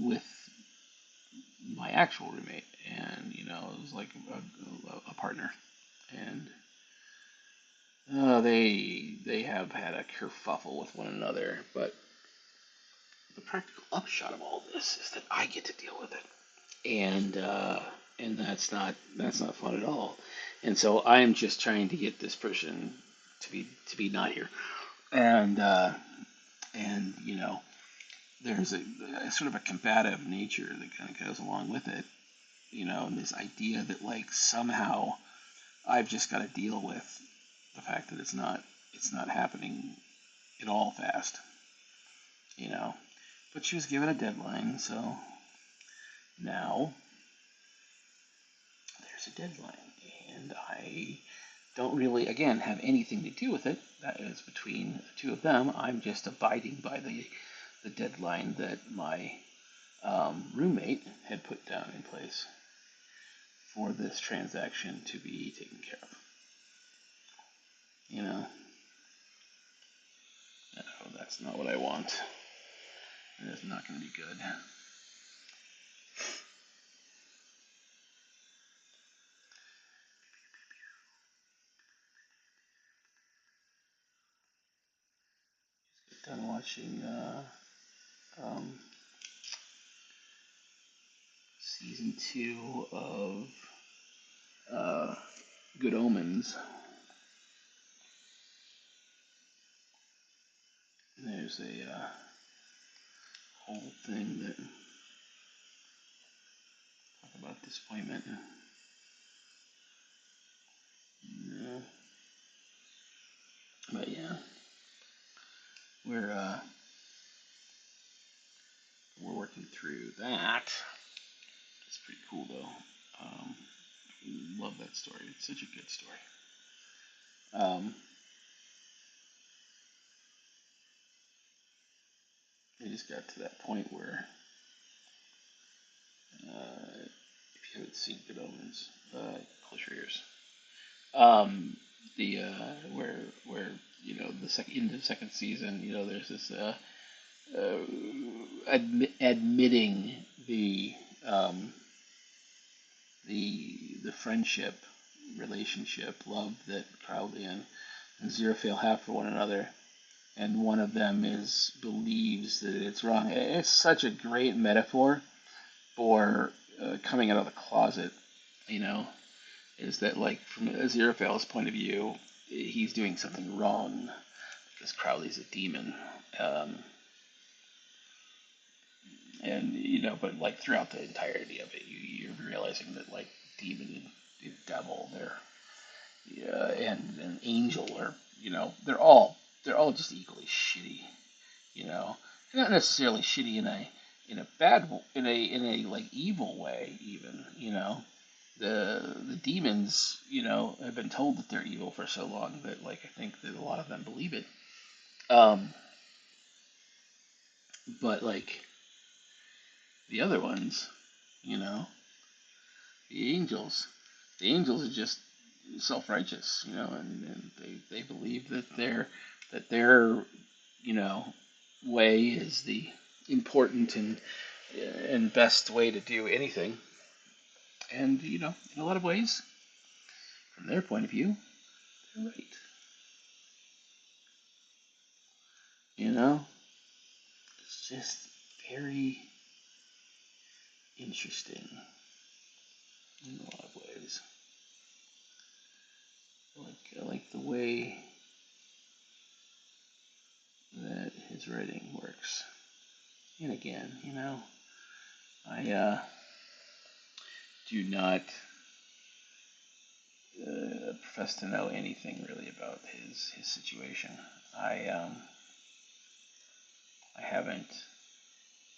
with my actual roommate, and it was like a partner, and they have had a kerfuffle with one another, but the practical upshot of all this is that I get to deal with it, and that's not fun at all. And so I am just trying to get this person to be not here, and there's a sort of a combative nature that kind of goes along with it, and this idea that like somehow I've just got to deal with the fact that it's not happening at all fast, you know. But she was given a deadline, so now there's a deadline, and I don't really, again, have anything to do with it. That is between the two of them. I'm just abiding by the deadline that my roommate had put down in place for this transaction to be taken care of. No, that's not what I want. It is not going to be good. Just got done watching um, season 2 of uh, Good Omens. And there's a whole thing that talk about disappointment. Yeah. But yeah, we're uh, we're working through that. It's pretty cool though. Um, love that story. It's such a good story. Um, I just got to that point where if you haven't seen Good Omens, close your ears. Um, the where into the second season, there's this uh, admitting the um, the friendship, relationship, love that Crowley and Zeraphil have for one another, and one of them believes that it's wrong. It's such a great metaphor for coming out of the closet. You know, is that like from Aziraphale's point of view, he's doing something wrong because Crowley's a demon, um, and but like throughout the entirety of it, you're realizing that like demon and devil, and an angel are they're all just equally shitty. You know, not necessarily shitty in a bad in a like evil way even. The demons, have been told that they're evil for so long that like I think that a lot of them believe it. Um, but like the other ones, you know, the angels, the angels are just self-righteous, and they believe that their way is the important and best way to do anything. And in a lot of ways, from their point of view, they're right. You know, it's just very interesting in a lot of ways. I like the way that his writing works. And again, I do not profess to know anything really about his situation. I haven't,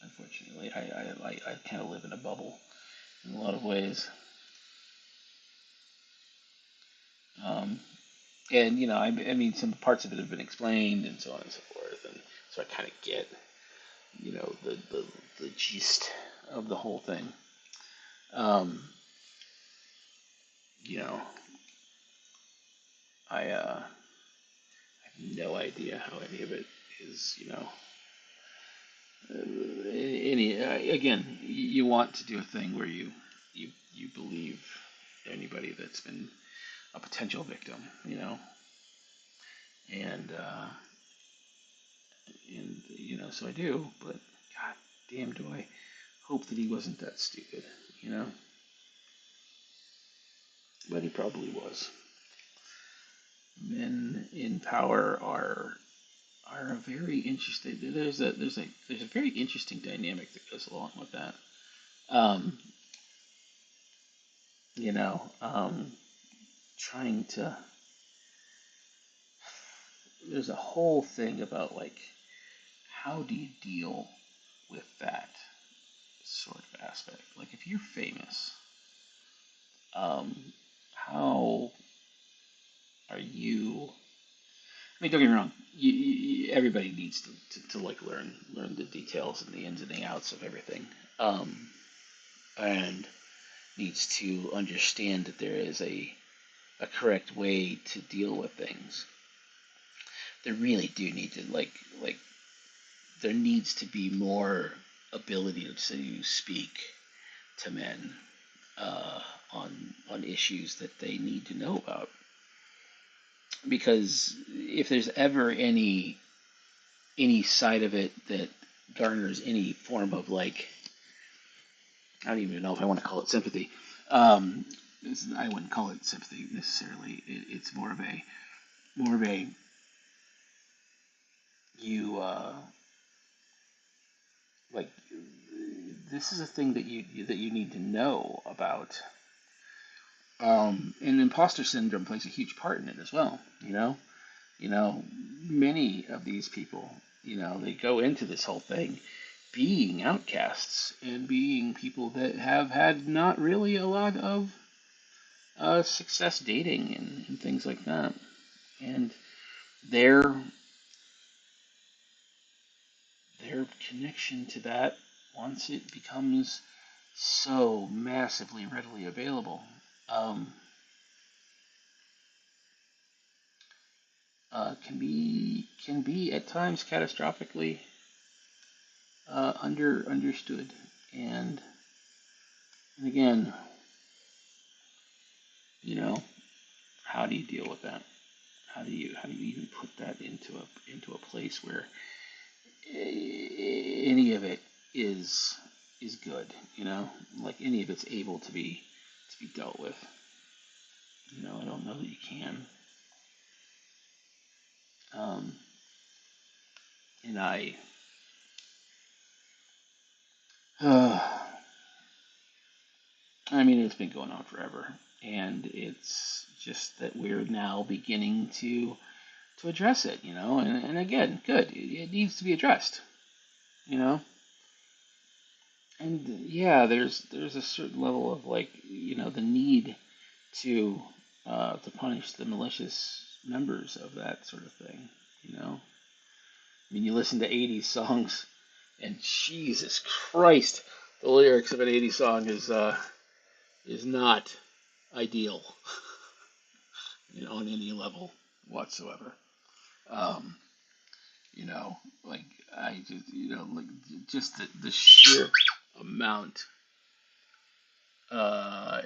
unfortunately. I kind of live in a bubble in a lot of ways. Um, and I mean, some parts of it have been explained and so on and so forth, and so I kind of get, the gist of the whole thing. Um, you know, I have no idea how any of it is, again, you want to do a thing where you believe anybody that's been a potential victim, and so I do, but god damn, do I hope that he wasn't that stupid, you know, but he probably was. Men in power are a very interesting. There's a very interesting dynamic that goes along with that. Um, you know, um, trying to. There's a whole thing about like how do you deal with that sort of aspect? Like if you're famous, um, how are you? I mean, don't get me wrong. Everybody needs to like learn the details and the ins and the outs of everything, and needs to understand that there is a correct way to deal with things. They really do need to like there needs to be more ability to speak to men uh, on issues that they need to know about. Because if there's ever any side of it that garners any form of like, I don't even know if I want to call it sympathy. Um, I wouldn't call it sympathy necessarily. It's more of a you like this is a thing that you need to know about. And imposter syndrome plays a huge part in it as well. You know, many of these people, they go into this whole thing being outcasts and being people that have had not really a lot of success dating and things like that. And their their connection to that, once it becomes so massively readily available, um, can be at times catastrophically understood. And, and again, you know, how do you deal with that? How do you even put that into a place where any of it is good, like any of it's able to be dealt with. I don't know that you can. Um, and uh, I mean, it's been going on forever, and it's just that we're now beginning to address it, and again, good. It needs to be addressed, you know. And yeah, there's a certain level of like, the need to to punish the malicious members of that sort of thing, you know. I mean, you listen to '80s songs, and Jesus Christ, the lyrics of an '80s song is not ideal, on any level whatsoever. Um, like I just, like just the sheer amount, uh,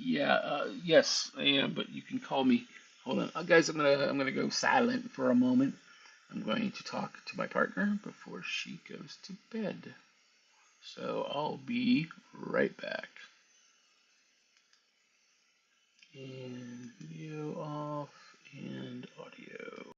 Yeah, yes, I am, but you can call me. Hold on, guys. I'm gonna go silent for a moment. I'm going to talk to my partner before she goes to bed. So I'll be right back. And video off and audio.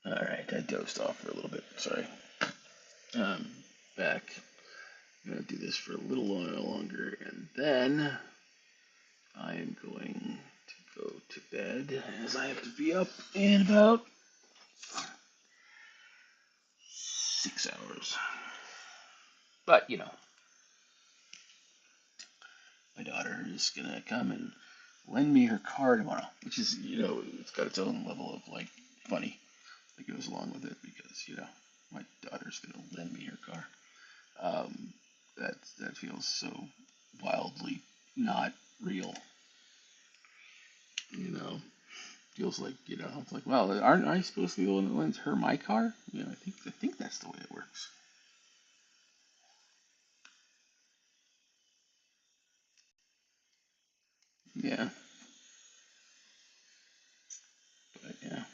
All right, I dozed off for a little bit. Sorry. Um, Back. I'm gonna do this for a little longer, and then I am going to go to bed, as I have to be up in about 6 hours. But my daughter is gonna come and lend me her car tomorrow, which is it's got its own level of like funny that goes along with it because my daughter's gonna lend me her car. That feels so wildly not real. You know, feels like it's like, well, aren't I supposed to be the one that lends her my car? I think that's the way it works. Yeah, but yeah.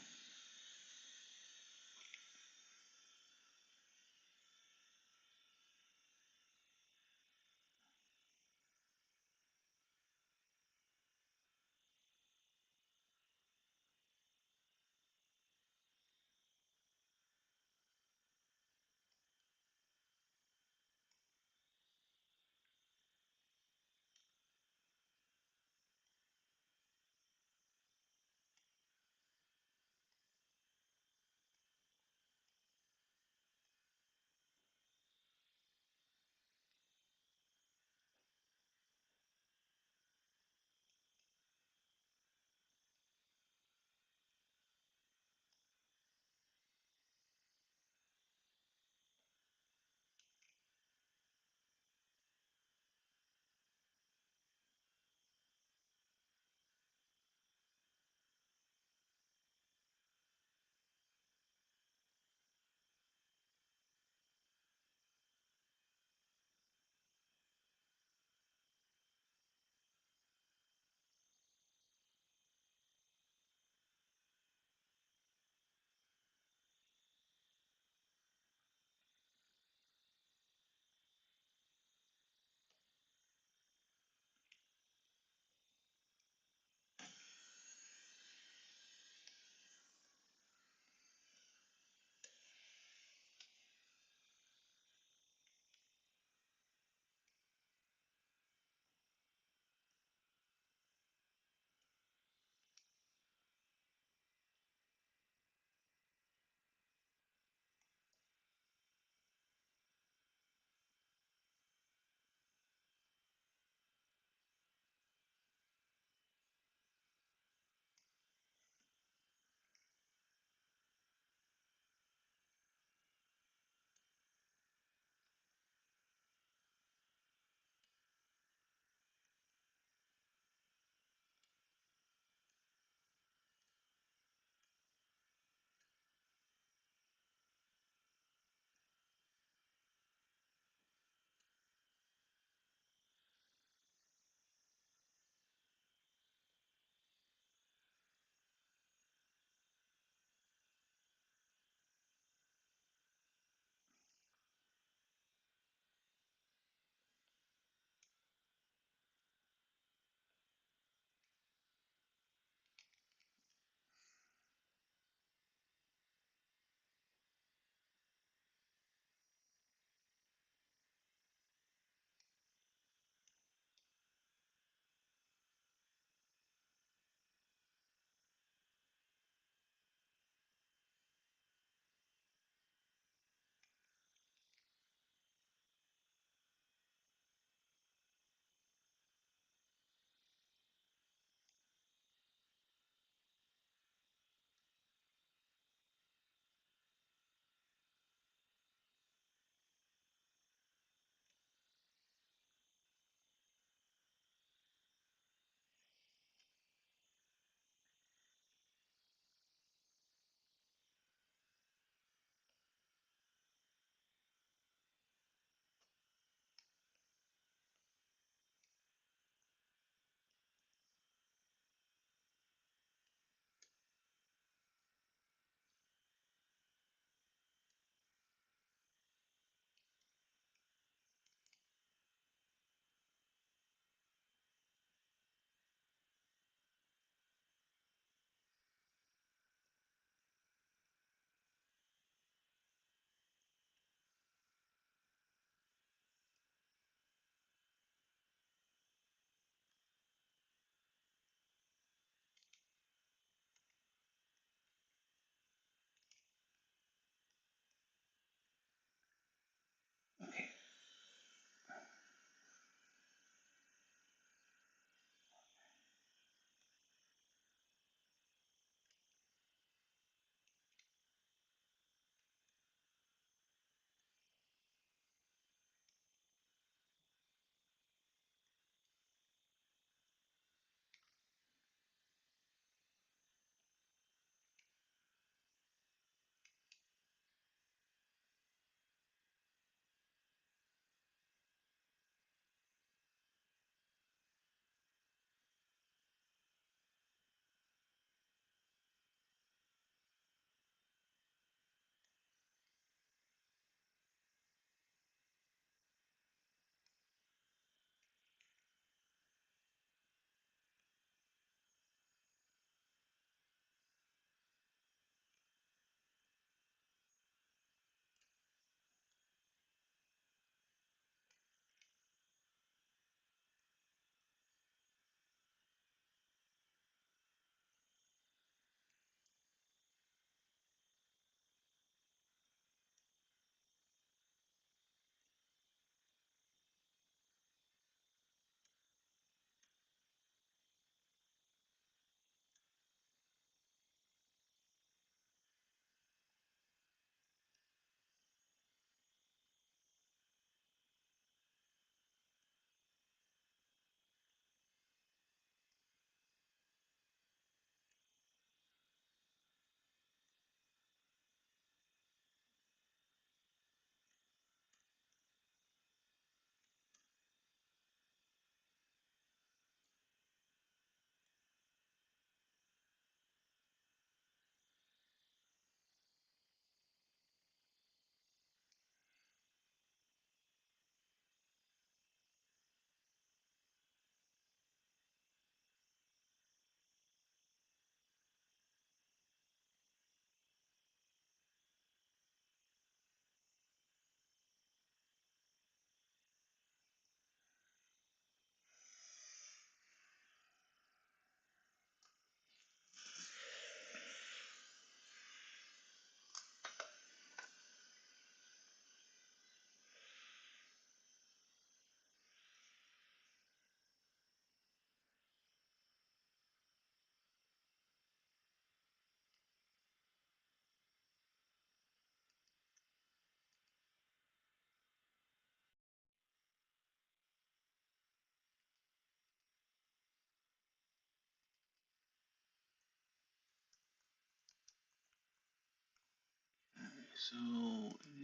So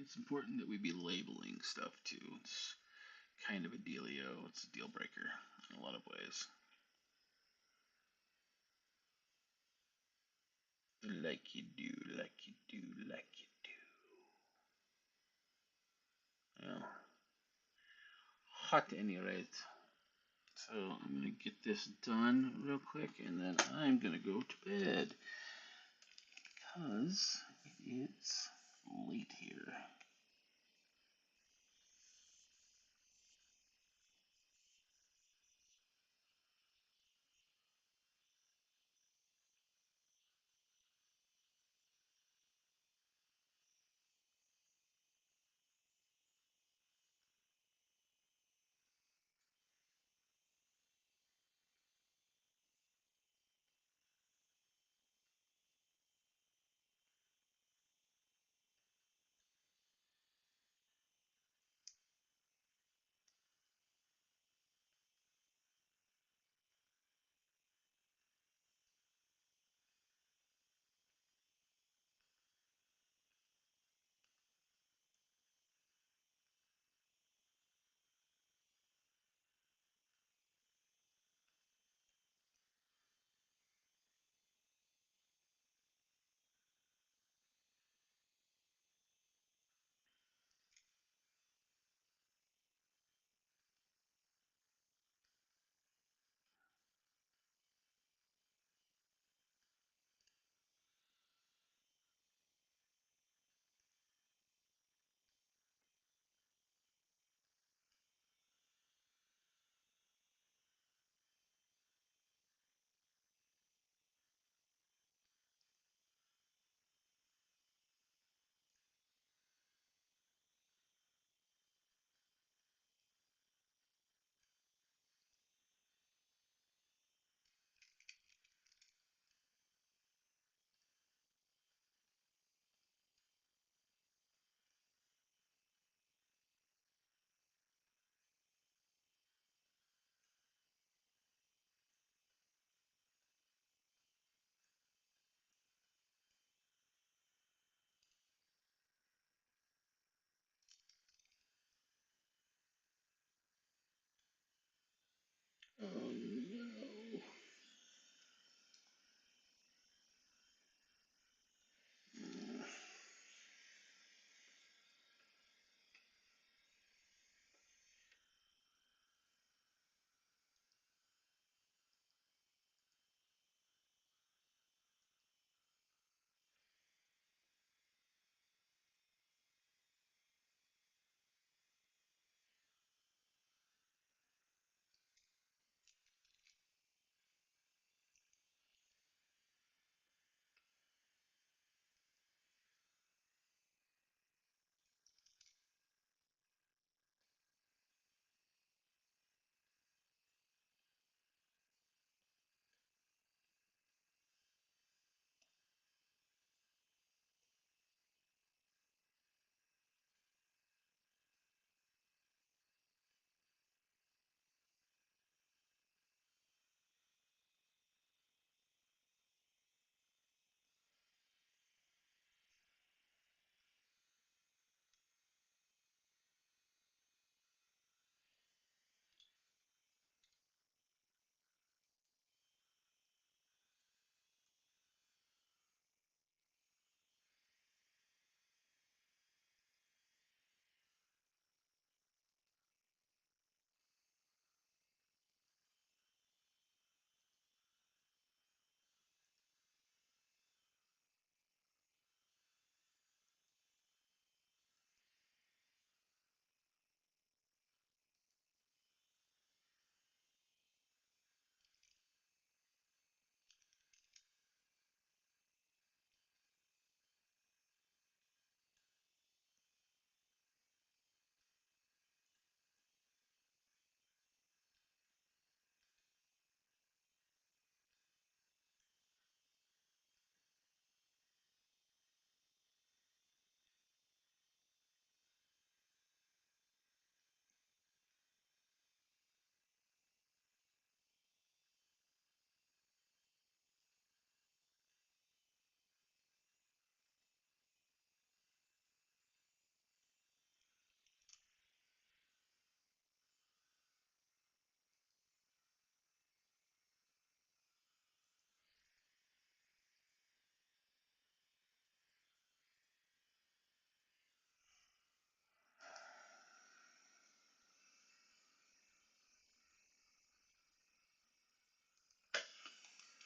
it's important that we be labeling stuff too. It's kind of a dealio. It's a deal breaker in a lot of ways. Like you do, like you do, like you do. Well, hot at any rate. So I'm gonna get this done real quick, and then I'm gonna go to bed because it's late here.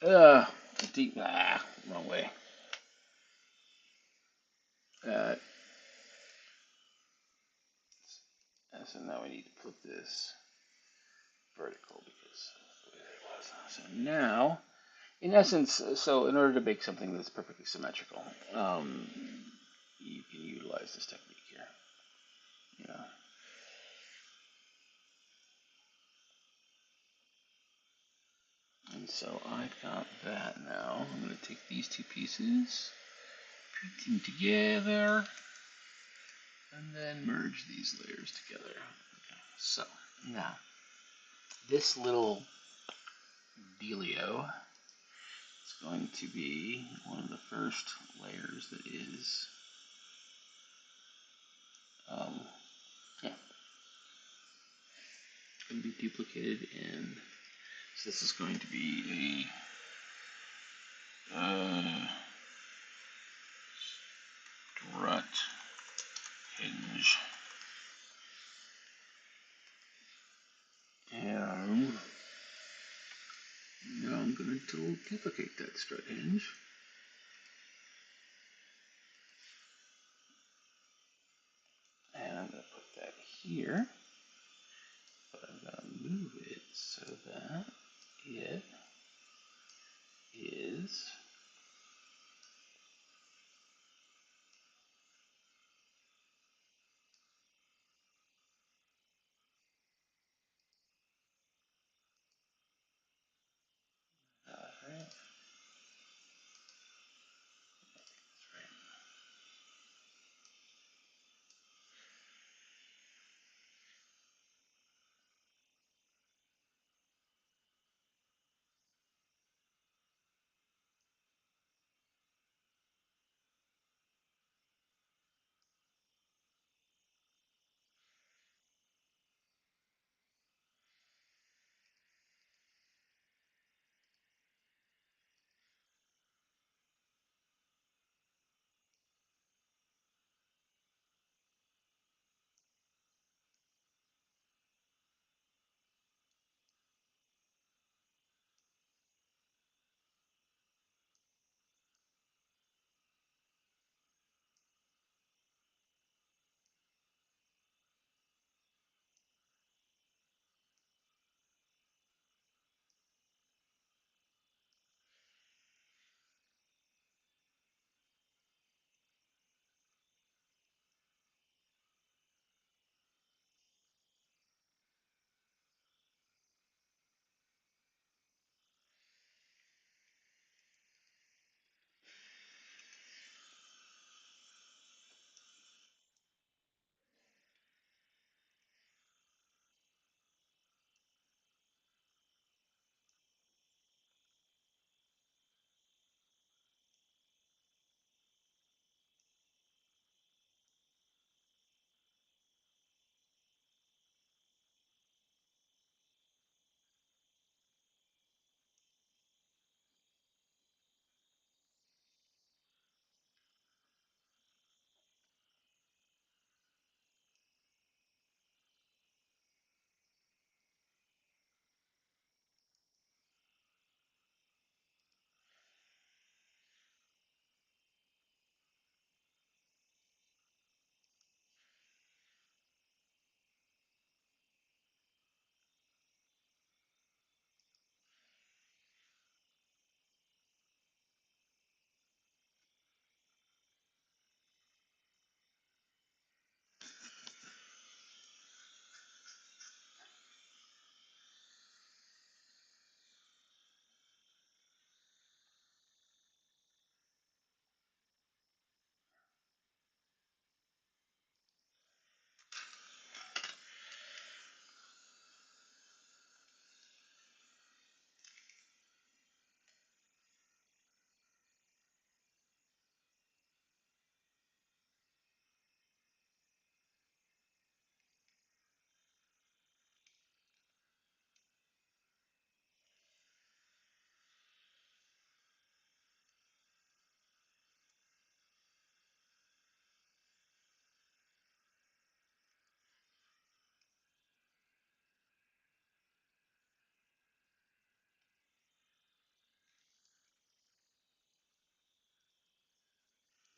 Uh, deep. Wrong way. Uh, so now we need to put this vertical because that's the way that it was. So now, in essence, so in order to make something that's perfectly symmetrical, you can utilize this technique here. Yeah. And so I've got that now. I'm going to take these two pieces, put them together, and then merge these layers together. Okay. So now this little dealio is going to be one of the first layers that is, um, yeah, it's going to be duplicated, and so this is going to be a strut hinge, and now I'm going to duplicate that strut hinge. And I'm going to put that here, but I'm going to move it so that it is right.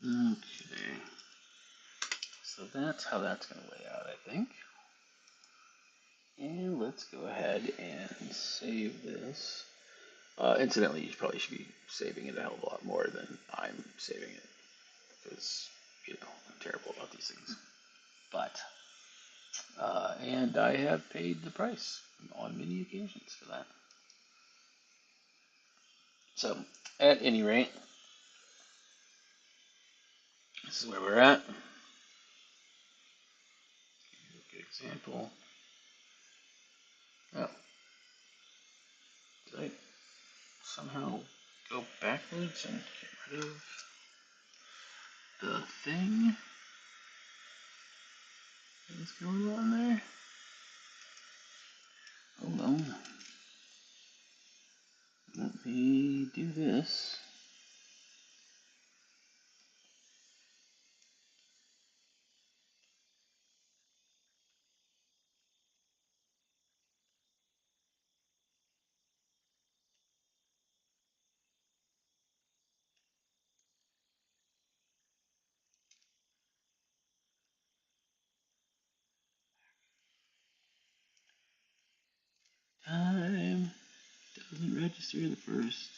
Okay. So that's how that's going to lay out, I think. And let's go ahead and save this. Incidentally, you probably should be saving it a hell of a lot more than I'm saving it. Because, I'm terrible about these things. But, and I have paid the price on many occasions for that. So, at any rate, this is where we're at. Here's a good example. Oh, did I somehow go backwards and get rid of the thing? What's going on there? Hold on. Let me do this. Time doesn't register the first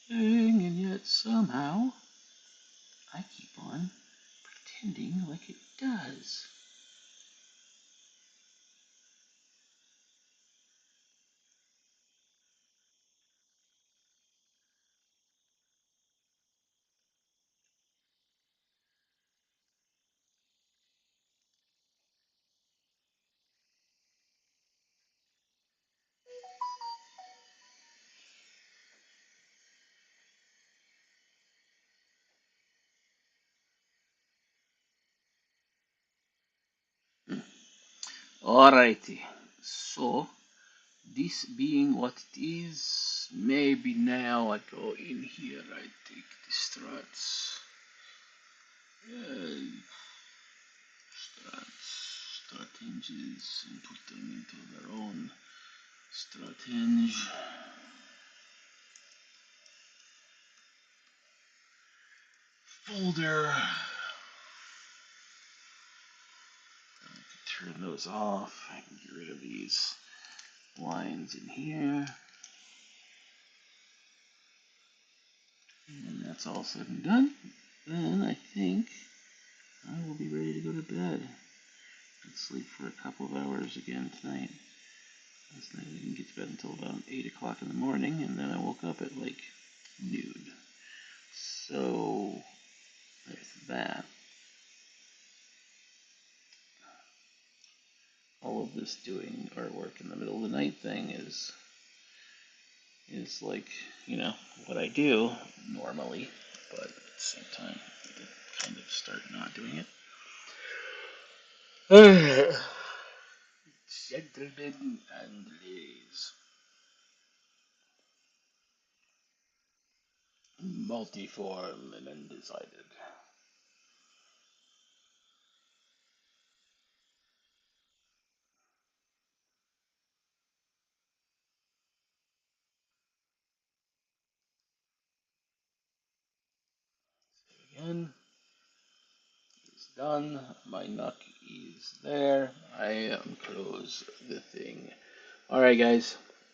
thing, and yet somehow I keep on pretending like it does. Alrighty, so this being what it is, maybe now I go in here, I take the struts, strut hinges, and put them into their own strut hinge. Folder. Turn those off. I can get rid of these lines in here. And that's all said and done. Then I think I will be ready to go to bed and sleep for a couple of hours again tonight. Last night I didn't get to bed until about 8 o'clock in the morning, and then I woke up at like noon. So there's that. All of this doing artwork in the middle of the night thing is like, what I do normally, but at the same time, I did kind of start not doing it. Gentlemen and ladies, multiform and undecided. Again, it's done. Mynoch is there. I close the thing. Alright, guys.